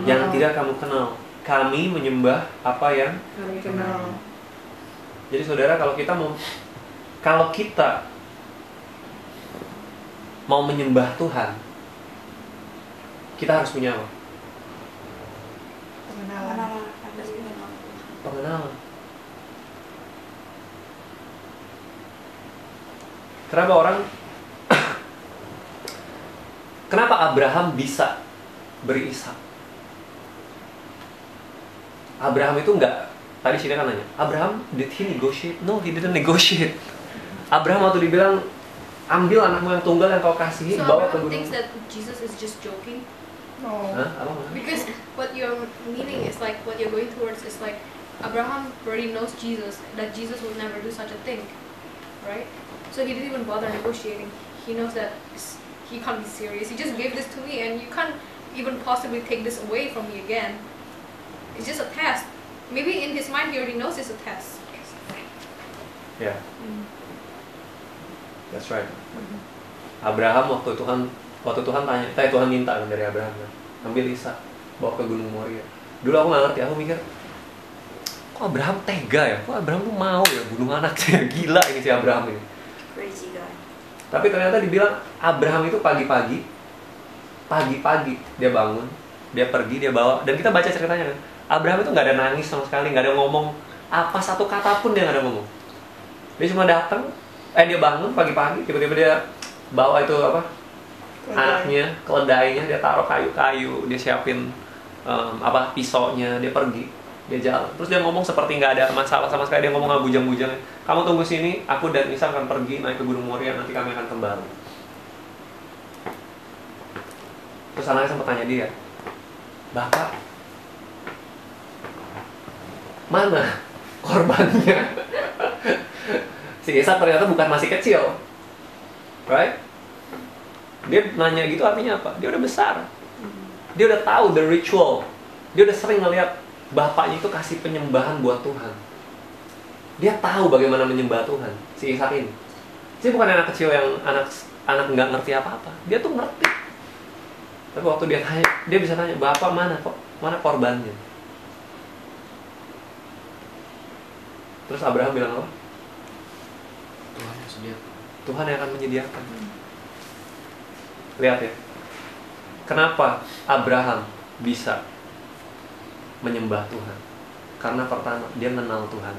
Yang tidak kamu kenal. Kami menyembah apa yang Kami kenal. Jadi saudara, kalau kita mau menyembah Tuhan, kita harus punya apa? Pengenalan. Kenapa Abraham bisa beri Ishak? Abraham itu enggak, tadi Shida kan nanya, Abraham, did he negotiate? No, he didn't negotiate. Abraham waktu dibilang, ambil anakmu yang tunggal yang kau kasihi, So bawa ke Abraham gunung. thinks that Jesus is just joking No. Hah? Apa maksudnya? because what you're meaning is like what you're going towards is like Abraham already knows Jesus, that Jesus will never do such a thing. right? So he didn't even bother negotiating. He knows that he can't be serious. He just gave this to me, and you can't even possibly take this away from me again. It's just a test. Maybe in his mind he already knows it's a test. Ya, that's right. Abraham waktu Tuhan tanya, Tuhan minta kan dari Abraham, kan, ambil Ishak, bawa ke Gunung Moria. Dulu aku nggak ngerti, aku mikir, kok Abraham tega ya? Kok Abraham tuh mau ya bunuh anaknya? Gila ini si Abraham ini. Crazy guy. Tapi ternyata dibilang Abraham itu pagi-pagi dia bangun, dia pergi, dia bawa. Dan kita baca ceritanya kan, Abraham itu nggak ada nangis sama sekali, nggak ada ngomong apa satu kata pun, dia nggak ada ngomong. Dia cuma datang, dia bangun pagi-pagi, tiba-tiba dia bawa itu apa? Anaknya, keledainya, dia taruh kayu-kayu, dia siapin pisaunya, dia pergi, dia jalan. Terus dia ngomong seperti nggak ada masalah sama sekali, dia ngomong nggak bujang-bujang. Kamu tunggu sini, aku dan Ishak akan pergi naik ke Gunung Moria, nanti kami akan kembali. Terus anaknya sempat tanya dia, Bapak, mana korbannya? Si Ishak ternyata bukan masih kecil, right? Dia nanya gitu artinya apa? Dia udah besar, dia udah tahu the ritual, dia udah sering ngeliat bapaknya itu kasih penyembahan buat Tuhan. Dia tahu bagaimana menyembah Tuhan, si Ishak ini. Dia bukan anak kecil yang anak nggak ngerti apa-apa, dia tuh ngerti. Tapi waktu dia tanya, dia bisa tanya, Bapak mana korbannya? Terus Abraham bilang apa? Tuhan yang akan menyediakan. Lihat ya, kenapa Abraham bisa menyembah Tuhan? Karena pertama, dia kenal Tuhan.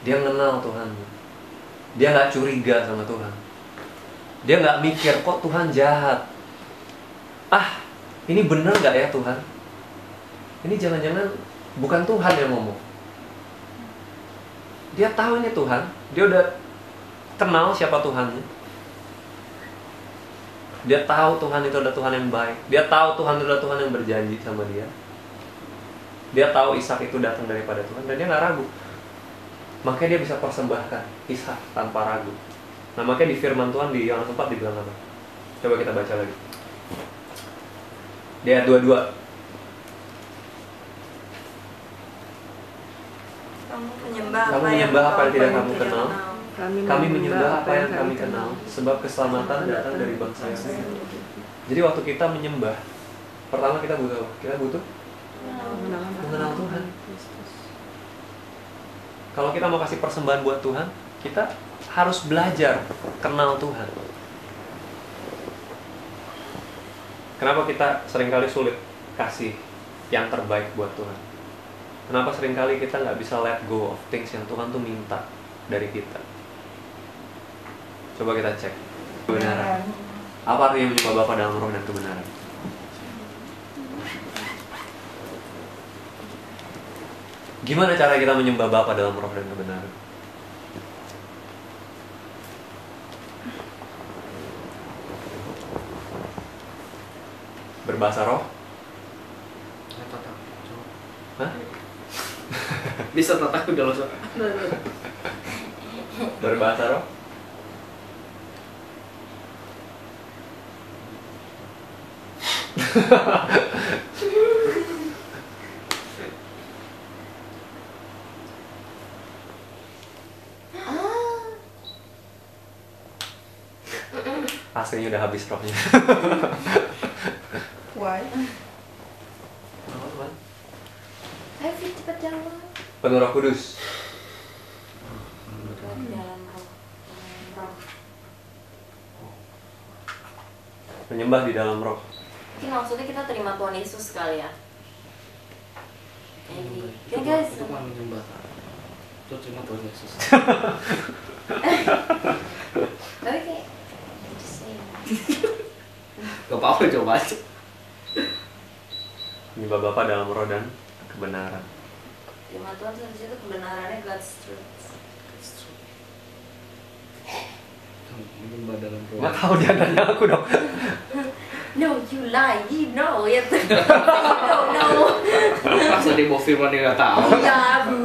Dia kenal Tuhan. Dia nggak curiga sama Tuhan. Dia nggak mikir, kok Tuhan jahat. Ini bener nggak ya Tuhan? Ini jangan-jangan bukan Tuhan yang ngomong. Dia tahu ini Tuhan, dia udah kenal siapa Tuhannya. Dia tahu Tuhan itu adalah Tuhan yang baik. Dia tahu Tuhan itu adalah Tuhan yang berjanji sama dia. Dia tahu Ishak itu datang daripada Tuhan, dan dia nggak ragu. Makanya dia bisa persembahkan Ishak tanpa ragu. Nah, makanya di firman Tuhan di Yohanes 4 dibilang apa? Coba kita baca lagi. Di ayat 22. Kamu menyembah apa yang tidak kamu kenal. Kami menyembah apa yang kami kenal, sebab keselamatan datang dari bangsa yang lain. Jadi waktu kita menyembah, pertama kita butuh apa? Kita butuh mengenal Tuhan. Kalau kita mau kasih persembahan buat Tuhan, kita harus belajar kenal Tuhan. Kenapa kita seringkali sulit kasih yang terbaik buat Tuhan? Kenapa seringkali kita nggak bisa let go of things yang Tuhan tuh minta dari kita? Coba kita cek kebenaran. Apa artinya menyembah Bapa dalam roh dan kebenaran? Gimana cara kita menyembah Bapa dalam roh dan kebenaran? Berbahasa roh? Hah? Bisa tatap udah loh. Berbahasa roh? Aslinya udah habis rohnya. Why? Ayo Fit, cepet jawab. Penuh Roh Kudus. Dalam roh. Menyembah di dalam roh. Mungkin maksudnya kita terima Tuhan Yesus kali ya. Ya guys. Itu kan menyembah. Itu terima Tuhan Yesus. Tapi kayak Gak apa-apa, coba aja. Menyembah Bapa dalam roh dan kebenaran. terima Tuhan di situ kebenarannya God's truth. Menyembah dalam roh. Nggak tahu dia nanya aku dong. No, you lie, you know ya tuh. No. Masa di bawah firman dia nggak tahu. Iya bu.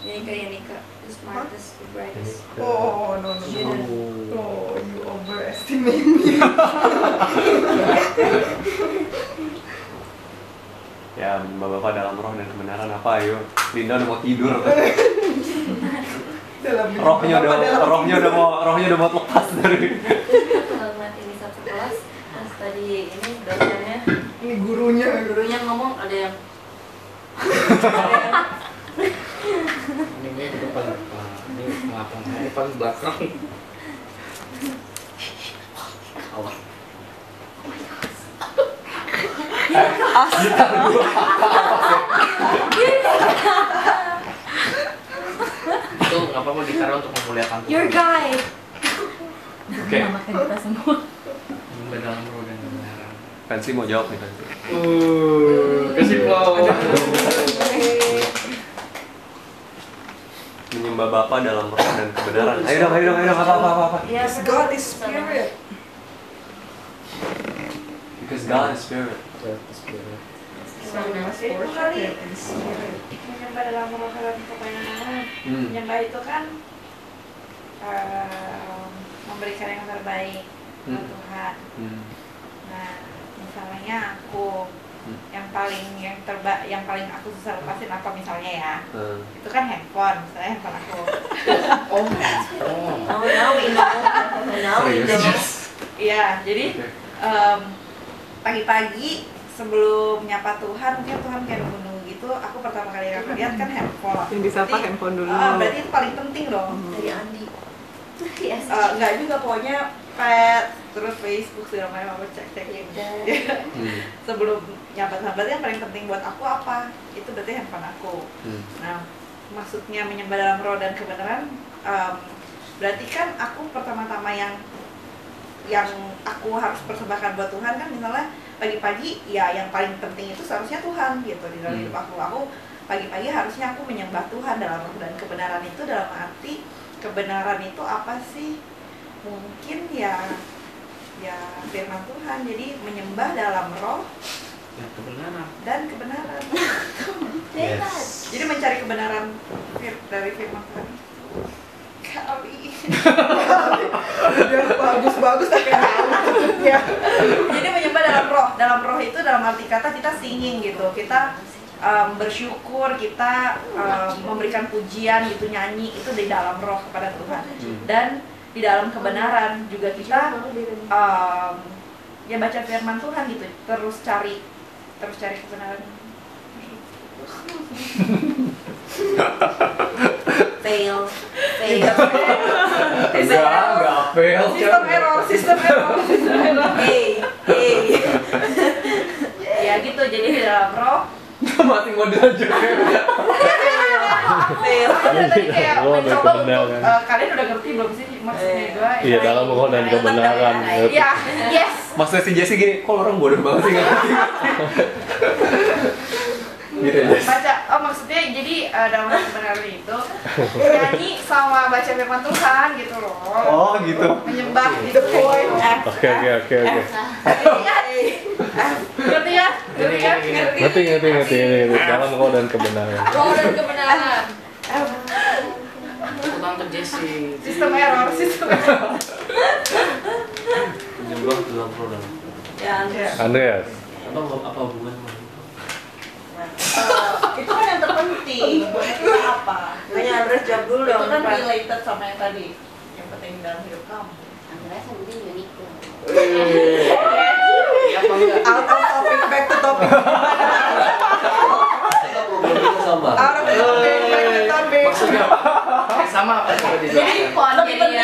Yanika, the smartest, the brightest. Oh, no. Shouldn't. Oh, you overestimate me. Ya, Bapak dalam roh dan kebenaran apa? Ayo, Linda udah mau tidur. rohnya udah mau lepas dari. Ini satu kelas, pas tadi ini dosennya, Ini gurunya ngomong ada yang Ini di depan, ini belakang, ini paling belakang. Awas. Itu nggak apa-apa ditaruh untuk memuliakan Tuhan. your guy. Oke. Menyelamatkan kita semua. Dalam roh dan kebenaran. Fancy mau jawab nih Fancy. Kasih flow. Menyembah Bapa dalam roh dan kebenaran. Ayo dong, apa. Yes, God is spirit. Because God is spirit. So we must worship Him in spirit. Menyembah dalam roh dan kebenaran. Menyembah itu kan memberikan yang terbaik buat Tuhan. Nah, misalnya aku yang paling aku susah lepasin apa misalnya ya? Itu kan handphone, misalnya handphone aku. Oh, Now we know. Iya, jadi pagi-pagi sebelum nyapa Tuhan, mungkin Tuhan kayak nunggu gitu, aku pertama kali lihat kan handphone. Yang disapa handphone dulu. Berarti itu paling penting dong. Dari Andi. Yes. Enggak juga, pokoknya pet, terus Facebook segala macam, aku cek sebelum nyapa Tuhan. Berarti yang paling penting buat aku apa? Itu berarti handphone aku. Nah, maksudnya menyembah dalam roh dan kebenaran, berarti kan aku pertama-tama yang aku harus persembahkan buat Tuhan kan, misalnya pagi-pagi ya yang paling penting itu seharusnya Tuhan gitu di dalam hidup aku. Aku pagi-pagi harusnya aku menyembah Tuhan dalam roh dan kebenaran. Itu dalam arti kebenaran itu apa sih? Mungkin ya firman Tuhan. Jadi menyembah dalam roh dan kebenaran. Yes. Jadi mencari kebenaran dari firman Tuhan. Kali. Udah bagus pakai ya. Jadi menyembah dalam roh. Dalam roh itu dalam arti kata kita singing gitu. Kita bersyukur, kita memberikan pujian gitu, nyanyi itu di dalam roh kepada Tuhan. Dan di dalam kebenaran juga kita ya baca firman Tuhan gitu, terus cari kebenaran. Fail. Enggak fail. Sistem error. Hey. Ya gitu, jadi di dalam roh Mati modal juga. tadi kayak mencoba untuk kalian udah ngerti belum sih maksudnya gue? Iya, dalam roh dan kebenaran. Iya, yes. Maksudnya si Jesse gini, kok orang bodoh banget sih nggak ngerti? Gitu ya. Baca, maksudnya jadi dalam kebenaran itu nyanyi sama baca firman Tuhan gitu loh. Oh gitu. Menyembah the point. Oke. Ngerti ya? Ngerti. Dalam roh dan kebenaran. Roh dan kebenaran. Tante Jessie. Sistem error. Menyembah dalam roh dan Andreas. apa hubungannya? Itu kan yang terpenting. Itu apa? Makanya Andres jawab dulu Itu dong. kan related sama yang tadi. Yang penting dalam hidup kamu. Andreas yang penting unicorn. Iya apa enggak? Out of topic, back to topic. Problemnya sama. Out of topic, back to topic. Maksudnya sama apa yang tadi Jadi dijelaskan? lebih penting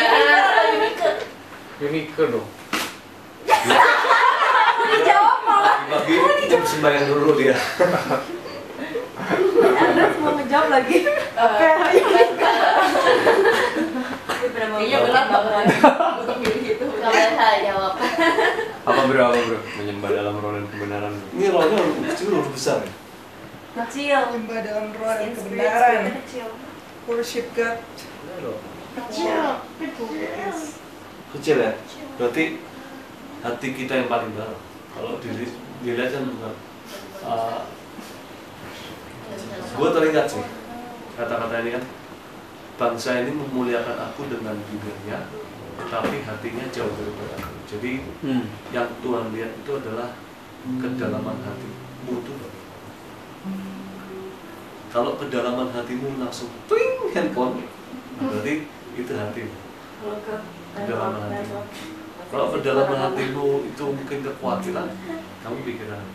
Unique dong. Bagi jam sembahyang dulu dia. Andres mau ngejawab lagi. Kayaknya berat banget untuk milih itu. Gak boleh salah jawab. Apa bro? Menyembah dalam roh dan kebenaran. Ini rohnya lebih kecil lebih besar ya? Kecil. Menyembah dalam roh dan In spirit, kebenaran. kecil. Worship God. Kecil ya? Berarti hati kita yang paling dalam. Kalau dilihat kan bukan. Gue teringat sih kata-kata ini kan, bangsa ini memuliakan aku dengan bibirnya, tetapi hatinya jauh daripada aku. Jadi yang Tuhan lihat itu adalah kedalaman hatimu tuh. Kalau kedalaman hatimu langsung twing handphone, berarti itu hatimu. Kedalaman hatimu. Kalau kedalaman hatimu itu mungkin kekhawatiran, kamu pikiran.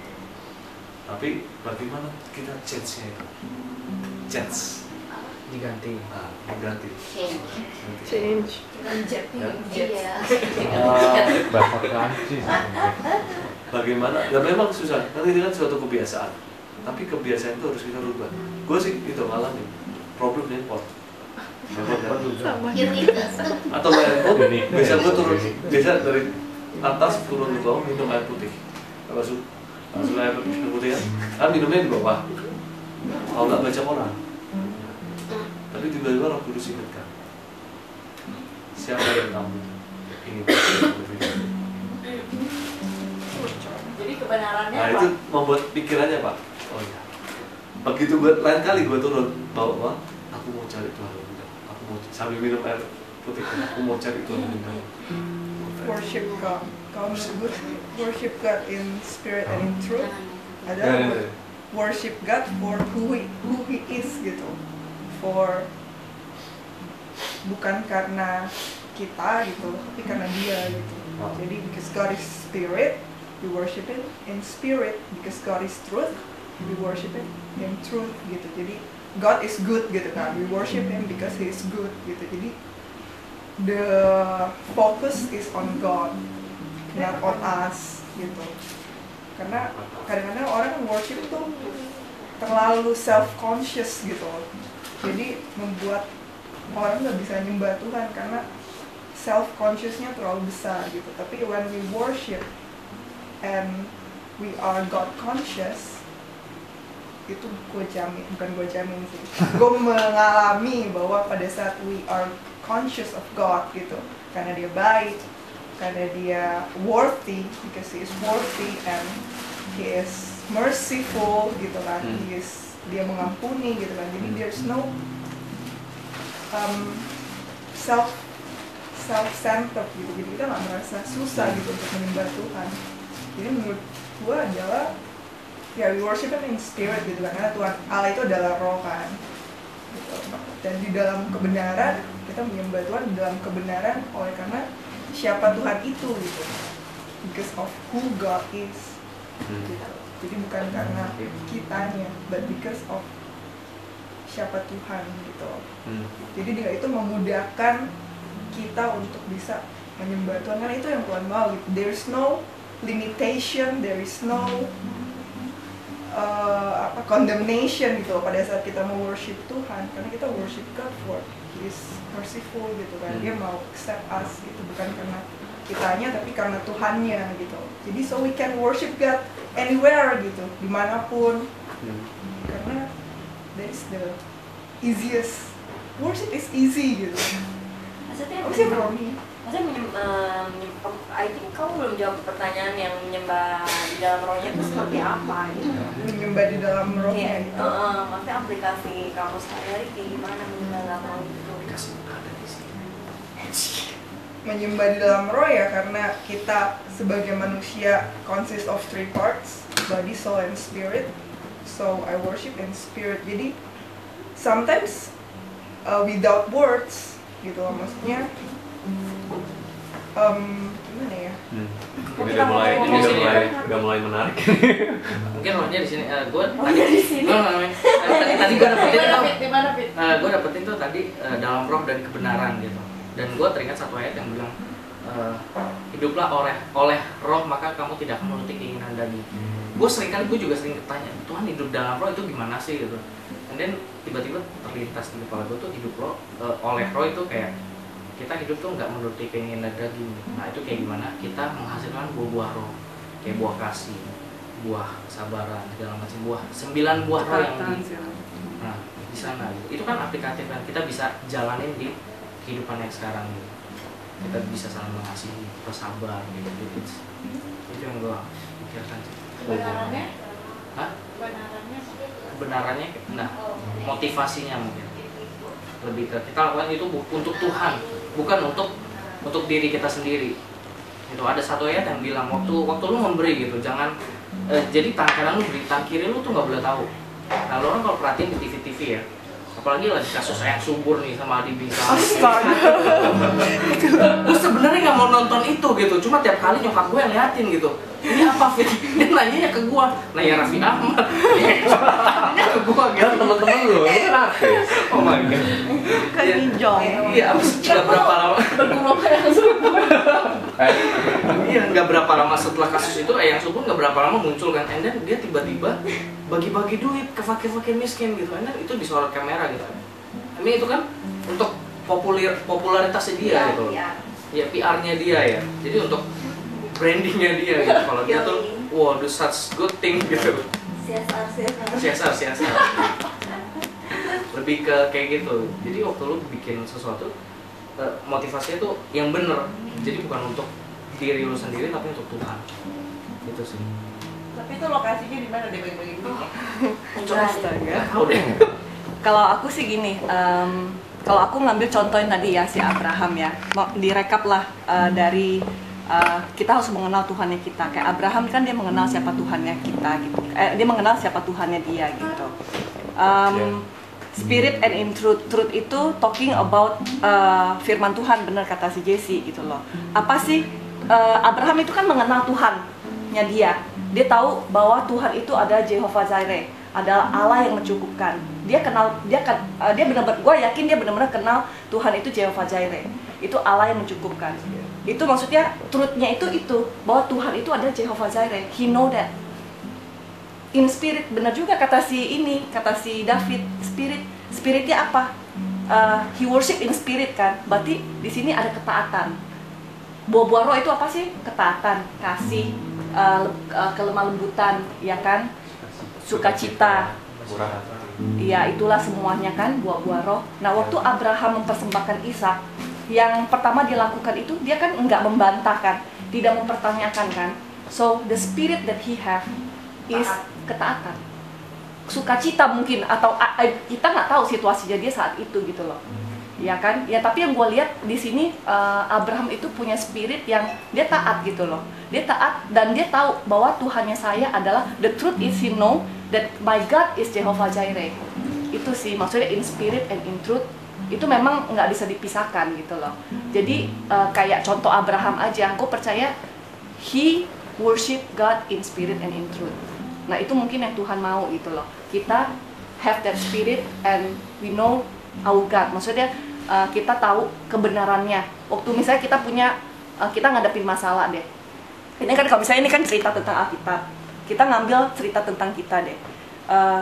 Tapi bagaimana kita change-nya itu? Change. Diganti. Nah, diganti. Change. Iya. Bahasa Prancis. Bagaimana? Ya memang susah. Nanti ini kan suatu kebiasaan. Tapi kebiasaan itu harus kita rubah. Gue sih itu ngalamin problem handphone. Atau handphone, biasa gue turun, biasa dari atas turun ke bawah minum air putih. Langsung air putih kan minumnya di bawah. Kalau nggak baca koran. Tapi tiba-tiba Roh Kudus ingatkan, siapa yang kamu ingin berpikir? Jadi kebenarannya Nah itu membuat pikirannya Pak. Oh iya. Begitu lain kali gue turun bawa, aku mau cari Tuhan. Aku mau sambil minum air putih. Aku mau cari Tuhan. Worship God. Kalau menurut gue, worship God in spirit and in truth adalah worship God for who he is gitu. For bukan karena kita gitu, tapi karena Dia gitu. Jadi because God is spirit, we worship Him in spirit. Because God is truth, we worship Him in truth gitu. Jadi God is good gitu kan. We worship Him because He is good gitu. Jadi the focus is on God, not on us gitu. Karena kadang-kadang orang worship itu terlalu self-conscious gitu. Jadi membuat orang nggak bisa nyembah Tuhan karena self-consciousnya terlalu besar gitu. Tapi when we worship and we are God-conscious, itu gue jamin, bukan gue jamin sih, gue mengalami bahwa pada saat we are conscious of God gitu, karena Dia baik, karena Dia worthy, because He is worthy and He is merciful gitu kan, Dia mengampuni gitu kan. Jadi there's no self-centered gitu. Jadi kita nggak merasa susah gitu untuk menyembah Tuhan. Jadi menurut gue adalah ya we worship Him in spirit gitu kan, karena Tuhan Allah itu adalah roh kan gitu. Dan di dalam kebenaran kita menyembah Tuhan di dalam kebenaran oleh karena siapa Tuhan itu gitu, because of who God is gitu. Jadi bukan karena kitanya, but because of siapa Tuhan gitu. Jadi dengan itu memudahkan kita untuk bisa menyembah Tuhan, karena itu yang Tuhan mau gitu. There is no limitation, there is no condemnation gitu pada saat kita mau worship Tuhan, karena kita worship God for He is merciful gitu kan. Dia mau accept us gitu, bukan karena kitanya tapi karena Tuhannya gitu. Jadi so we can worship God anywhere gitu, dimanapun, karena that is the easiest, worship is easy gitu. Maksudnya Apa sih for me? I think kamu belum jawab pertanyaan yang menyembah di dalam rohnya itu seperti apa gitu. Menyembah di dalam rohnya Iya, itu maksudnya aplikasi kamu sehari-hari kayak gimana menyembah dalam roh itu? menyembah di dalam roh ya, karena kita sebagai manusia consist of three parts, body, soul, and spirit. So I worship in spirit. Jadi sometimes without words gitu loh, maksudnya gimana ya? Ini udah mulai menarik. Mungkin rohnya di sini. Gue di sini. tadi gue dapetin tuh. Di mana Fit? Gue dapetin tuh tadi dalam roh dan kebenaran gitu. Dan gue teringat satu ayat yang bilang hiduplah oleh roh maka kamu tidak akan menuruti keinginan daging. Gue juga sering tanya, Tuhan hidup dalam roh itu gimana sih gitu. And then tiba-tiba terlintas di kepala gue tuh hidup roh oleh roh itu kayak kita hidup tuh nggak menuruti keinginan daging. Nah itu kayak gimana kita menghasilkan buah-buah roh, kayak buah kasih, buah kesabaran, segala macam buah, 9 buah roh yang nah di sana gitu. Itu kan aplikatif kan, kita bisa jalanin di kehidupan yang sekarang gitu. Kita bisa saling mengasihi, bersabar gitu. Itu yang gue pikirkan sih. Kebenarannya? Hah? Kebenarannya? Kebenarannya, nah motivasinya mungkin. lebih ke kita lakukan itu untuk Tuhan, bukan untuk diri kita sendiri. Itu ada satu ayat yang bilang waktu lu memberi gitu, jangan jadi tangan kanan lu beri, tangan kiri lu tuh nggak boleh tahu. Nah, lu orang kalau perhatiin di TV ya, apalagi lagi kasus Ayang Subur nih sama Adi Bintang. Gue sebenarnya nggak mau nonton itu gitu, cuma tiap kali nyokap gue yang liatin gitu. Ini apa Fit? Dia nanya ke gue, nanya Raffi Ahmad. Nanya ke gue gitu. Teman-teman lu kan artis. Oh my god. Kan Jong. Iya, nggak berapa lama. Bergurau kayak Subur. Iya, nggak berapa lama setelah kasus itu Ayang Subur nggak berapa lama muncul kan, and then dia tiba-tiba bagi-bagi duit ke fakir-fakir miskin gitu, and then itu disorot kamera gitu. I mean itu kan untuk popularitasnya dia gitu. Ya PR-nya dia ya. Jadi untuk brandingnya dia gitu. Kalau dia tuh wow, do such good thing gitu. CSR. Lebih ke kayak gitu. Jadi waktu lu bikin sesuatu motivasinya tuh yang bener. Jadi bukan untuk diri lu sendiri tapi untuk Tuhan. Gitu sih. Tapi itu lokasinya di mana deh bagi-bagi duitnya? Astaga. Tahu deh. Kalau aku sih gini, kalau aku ngambil contohin tadi ya si Abraham ya, mau direkap lah dari kita harus mengenal Tuhannya kita. Kayak Abraham kan dia mengenal siapa Tuhannya kita gitu. Dia mengenal siapa Tuhannya dia gitu. Spirit and in truth. Truth itu talking about firman Tuhan, bener kata si Jesse gitu loh. Apa sih Abraham itu kan mengenal Tuhannya dia. Dia tahu bahwa Tuhan itu ada Jehovah Jireh, adalah Allah yang mencukupkan. Dia benar-benar, gue yakin dia benar-benar kenal Tuhan itu Jehovah Jireh. Itu Allah yang mencukupkan. Itu maksudnya truthnya itu bahwa Tuhan itu ada Jehovah Jireh. He know that. In spirit, benar juga kata si David, spiritnya apa? He worship in spirit kan. Berarti di sini ada ketaatan. Buah-buah roh itu apa sih? Ketaatan, kasih, kelemah lembutan, ya kan? Sukacita. Iya, itulah semuanya kan buah-buah roh. Nah, waktu Abraham mempersembahkan Ishak, yang pertama dilakukan itu dia kan enggak membantah kan, tidak mempertanyakan kan. So the spirit that he have is ketaatan, sukacita mungkin, atau kita nggak tahu situasinya dia saat itu gitu loh, ya kan? Ya tapi yang gue lihat di sini Abraham itu punya spirit yang dia taat gitu loh. Dia taat dan dia tahu bahwa Tuhannya saya adalah the truth is he know that my God is Jehovah Jireh. Itu sih maksudnya in spirit and in truth. Itu memang nggak bisa dipisahkan gitu loh. Jadi kayak contoh Abraham aja, aku percaya he worship God in spirit and in truth. Nah itu mungkin yang Tuhan mau gitu loh. Kita have that spirit and we know our God. Maksudnya kita tahu kebenarannya. Waktu misalnya kita ngadepin masalah deh. Ini kan kalau misalnya ini kan cerita tentang Alkitab. Kita ngambil cerita tentang kita deh.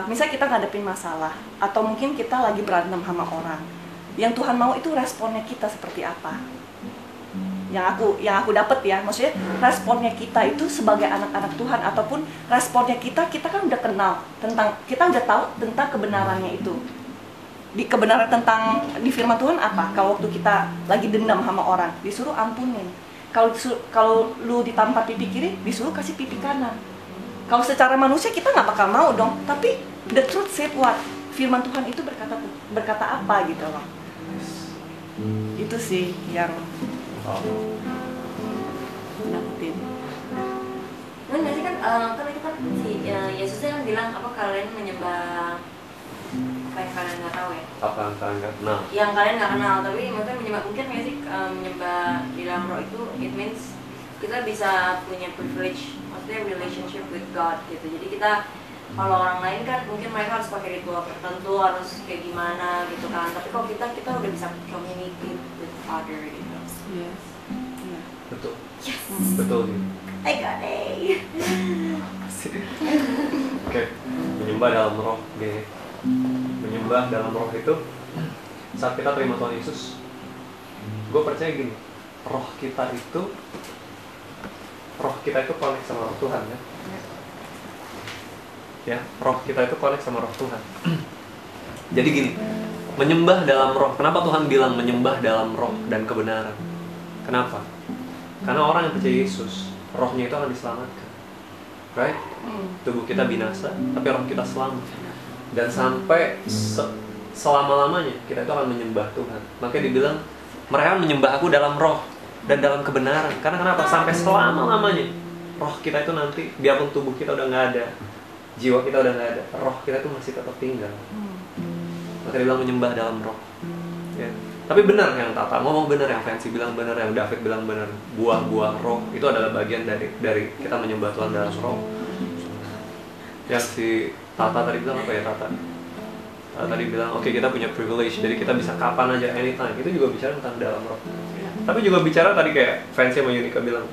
Misalnya kita ngadepin masalah atau mungkin kita lagi berantem sama orang. Yang Tuhan mau itu responnya kita seperti apa? Yang aku dapat ya, maksudnya responnya kita itu sebagai anak-anak Tuhan ataupun responnya kita kan udah kenal tentang, kita udah tahu tentang kebenarannya itu. Di kebenaran tentang di firman Tuhan apa? Kalau waktu kita lagi dendam sama orang, disuruh ampunin. Kalau lu ditampar pipi kiri, disuruh kasih pipi kanan. Kalau secara manusia kita nggak bakal mau dong, tapi the truth said what? Firman Tuhan itu berkata apa gitu loh. Itu sih yang dapetin. Nah, nanti kan itu kan si Yesusnya kan bilang apa, kalian menyembah apa yang kalian nggak tahu ya? Apa yang kalian nggak kenal? Yang kalian nggak kenal, tapi maksudnya menyembah, mungkin nggak sih menyembah di dalam roh itu it means kita bisa punya privilege, maksudnya relationship with God gitu. Jadi kita, kalau orang lain kan mungkin mereka harus pakai ritual tertentu, harus kayak gimana gitu kan. Tapi kalau kita udah bisa communicate with Father gitu. Yes. Yeah. Betul. Yes. Betul gitu. I got it. Oke. Menyembah dalam roh, menyembah dalam roh itu saat kita terima Tuhan Yesus, gue percaya gini, roh kita itu connect sama roh Tuhan ya. Ya, roh kita itu connect sama roh Tuhan. Jadi gini, menyembah dalam roh. Kenapa Tuhan bilang menyembah dalam roh dan kebenaran? Kenapa? Karena orang yang percaya Yesus, rohnya itu akan diselamatkan. Right? Tubuh kita binasa, tapi roh kita selamat. Dan sampai selama-lamanya kita itu akan menyembah Tuhan. Makanya dibilang mereka menyembah aku dalam roh dan dalam kebenaran. Karena kenapa? Sampai selama-lamanya roh kita itu nanti, biarpun tubuh kita udah nggak ada, jiwa kita udah nggak ada, roh kita itu masih tetap tinggal. Maka dibilang menyembah dalam roh. Ya. Tapi benar yang Tata ngomong, benar yang Fancy bilang, benar yang David bilang, benar. Buah-buah roh itu adalah bagian dari kita menyembah Tuhan dalam roh. Yang si Tata tadi bilang apa ya, Tata tadi bilang oke, kita punya privilege, jadi kita bisa kapan aja, anytime. Itu juga bicara tentang dalam roh. Tapi juga bicara tadi kayak Fancy sama Yunika bilang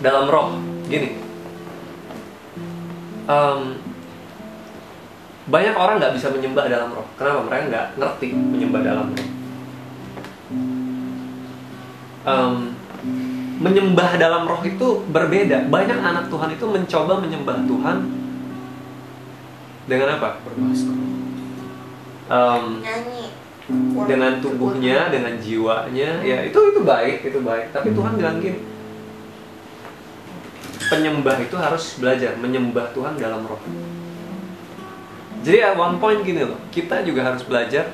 dalam roh. Gini, banyak orang nggak bisa menyembah dalam roh. Kenapa? Mereka nggak ngerti menyembah dalam roh. Menyembah dalam roh itu berbeda. Banyak anak Tuhan itu mencoba menyembah Tuhan dengan apa? Berbahasa. Nyanyi. Dengan tubuhnya, dengan jiwanya. Ya itu baik, itu baik. Tapi Tuhan bilang gini, penyembah itu harus belajar menyembah Tuhan dalam roh. Jadi at one point gini loh, kita juga harus belajar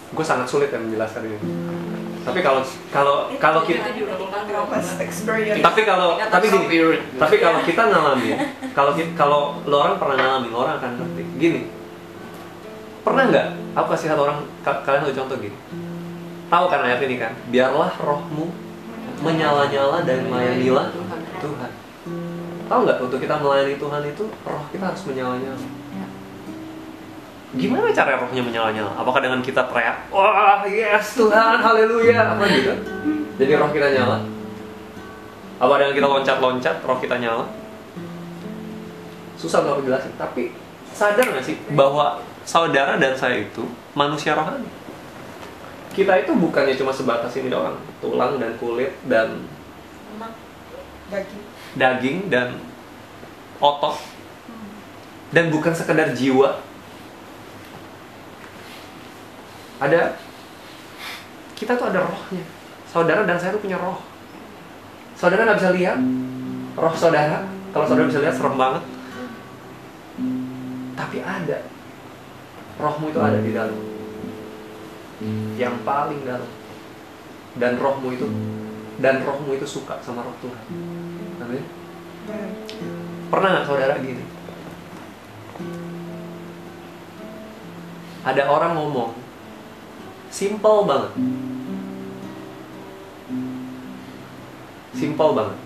gue sangat sulit ya menjelaskan ini. Tapi kalau kita tapi kalau kita ngalamin, kalau lo orang pernah ngalamin, lo orang akan ngerti. Gini, pernah nggak? Aku kasih satu orang, kalian tahu contoh gini. Tahu kan ayat ini kan? Biarlah rohmu menyala-nyala dan melayanilah Tuhan. Tahu nggak, untuk kita melayani Tuhan itu roh kita harus menyala-nyala. Gimana cara rohnya menyala-nyala? Apakah dengan kita teriak, wah yes Tuhan, haleluya, apa gitu? Jadi roh kita nyala? Apa dengan kita loncat-loncat, roh kita nyala? Susah untuk aku jelasin. Tapi sadar nggak sih bahwa saudara dan saya itu manusia rohani? Kita itu bukannya cuma sebatas ini doang, tulang dan kulit dan daging dan otot, dan bukan sekedar jiwa. Kita tuh ada rohnya. Saudara dan saya tuh punya roh. Saudara nggak bisa lihat roh saudara. Kalau saudara bisa lihat serem banget. Tapi ada. Rohmu itu ada di dalam. Yang paling dalam. Dan rohmu itu suka sama roh Tuhan. Amin. Pernah nggak saudara gini? Ada orang ngomong, simple banget. Simple banget.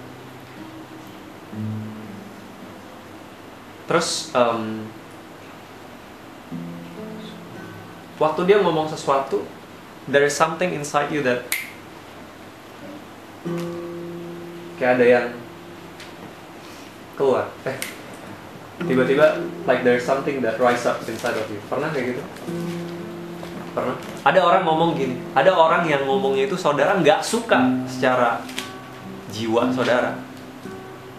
Terus waktu dia ngomong sesuatu, there is something inside you that kayak ada yang keluar. Tiba-tiba like there's something that rise up inside of you. Pernah kayak gitu? Pernah? Ada orang ngomong gini, ada orang yang ngomongnya itu saudara nggak suka secara jiwa saudara,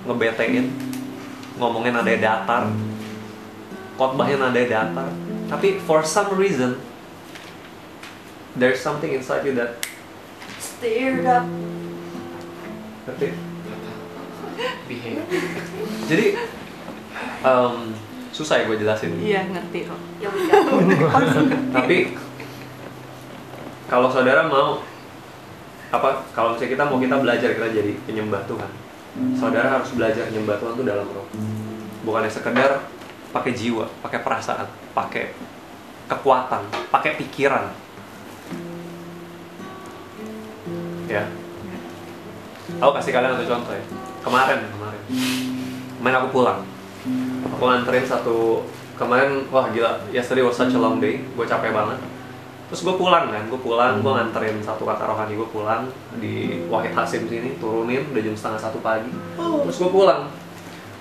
ngebetein, ngomongnya nadanya datar, khotbahnya nadanya datar, tapi for some reason there's something inside you that stirred up. Ngerti? Jadi susah ya gue jelasin. Iya, ngerti kok. Tapi kalau saudara mau kalau misalnya kita belajar, kita jadi penyembah Tuhan, saudara harus belajar menyembah Tuhan itu dalam roh. Bukannya sekedar pakai jiwa, pakai perasaan, pakai kekuatan, pakai pikiran. Ya. Aku kasih kalian satu contoh ya. Kemarin aku pulang. Aku nganterin kemarin, wah gila, yesterday was such a long day. Gue capek banget. Terus gue pulang, gue nganterin satu kakak rohani gue pulang di Wahid Hasim sini, turunin udah jam 1:30 pagi. Terus gue pulang.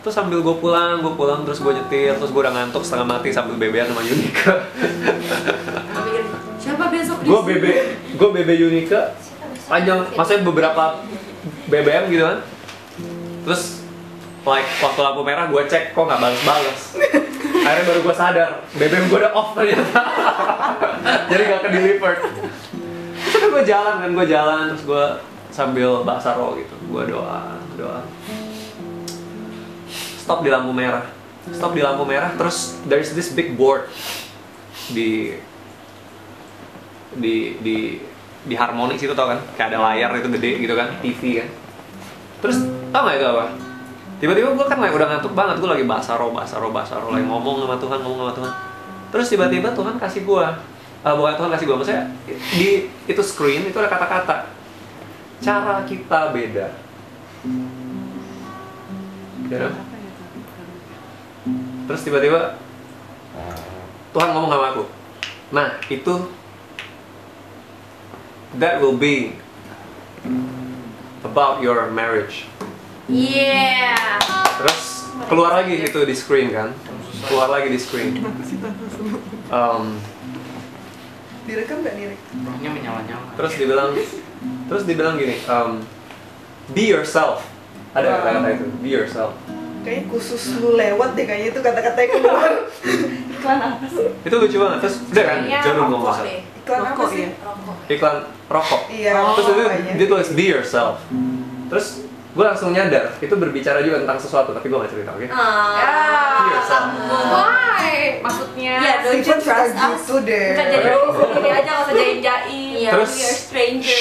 Terus sambil gue pulang, terus gue nyetir, terus gue udah ngantuk setengah mati sambil bebean sama Yunika. Siapa besok? Gue bebe Yunika panjang, maksudnya beberapa BBM gitu kan. Terus waktu lampu merah gue cek kok nggak bales. Akhirnya baru gue sadar BBM gue udah off ternyata. Jadi nggak ke-delivered. Terus gue jalan terus gue sambil basaro gitu, gue doa. stop di lampu merah. Stop di lampu merah, terus there's this big board di Harmonix itu, tau kan? Kayak ada layar itu gede gitu kan, TV kan. Terus tau gak itu apa? Tiba-tiba gue kan udah ngantuk banget, gue lagi basaro, lagi ngomong sama Tuhan. Terus tiba-tiba Tuhan kasih gue, bukan Tuhan kasih gue, maksudnya di itu screen itu ada kata-kata. Cara kita beda. Ya. Terus tiba-tiba Tuhan ngomong sama aku. Nah, itu that will be about your marriage. Yeah. Terus keluar lagi itu di screen kan? Keluar lagi di screen. Direkam nggak nih? Rohnya menyala-nyala. Terus dibilang gini, be yourself. Ada kata-kata itu, be yourself. Kayaknya khusus lu lewat deh kayaknya itu kata-kata yang keluar. Iklan apa sih? Itu lucu banget. Terus udah kan, jangan ngomong rokok masalah. deh. Iklan apa Rokok sih? ya, rokok. Iklan rokok. Iya. Terus itu kayaknya. dia tulis be yourself. Terus gue langsung nyadar itu berbicara juga tentang sesuatu, tapi gue gak cerita, oke? Ya, yourself. why? Maksudnya Ya, don't you Sifat suka trust us? gitu deh. Bukan jadi sendiri aja, nggak usah jaim-jaim. Terus We are strangers.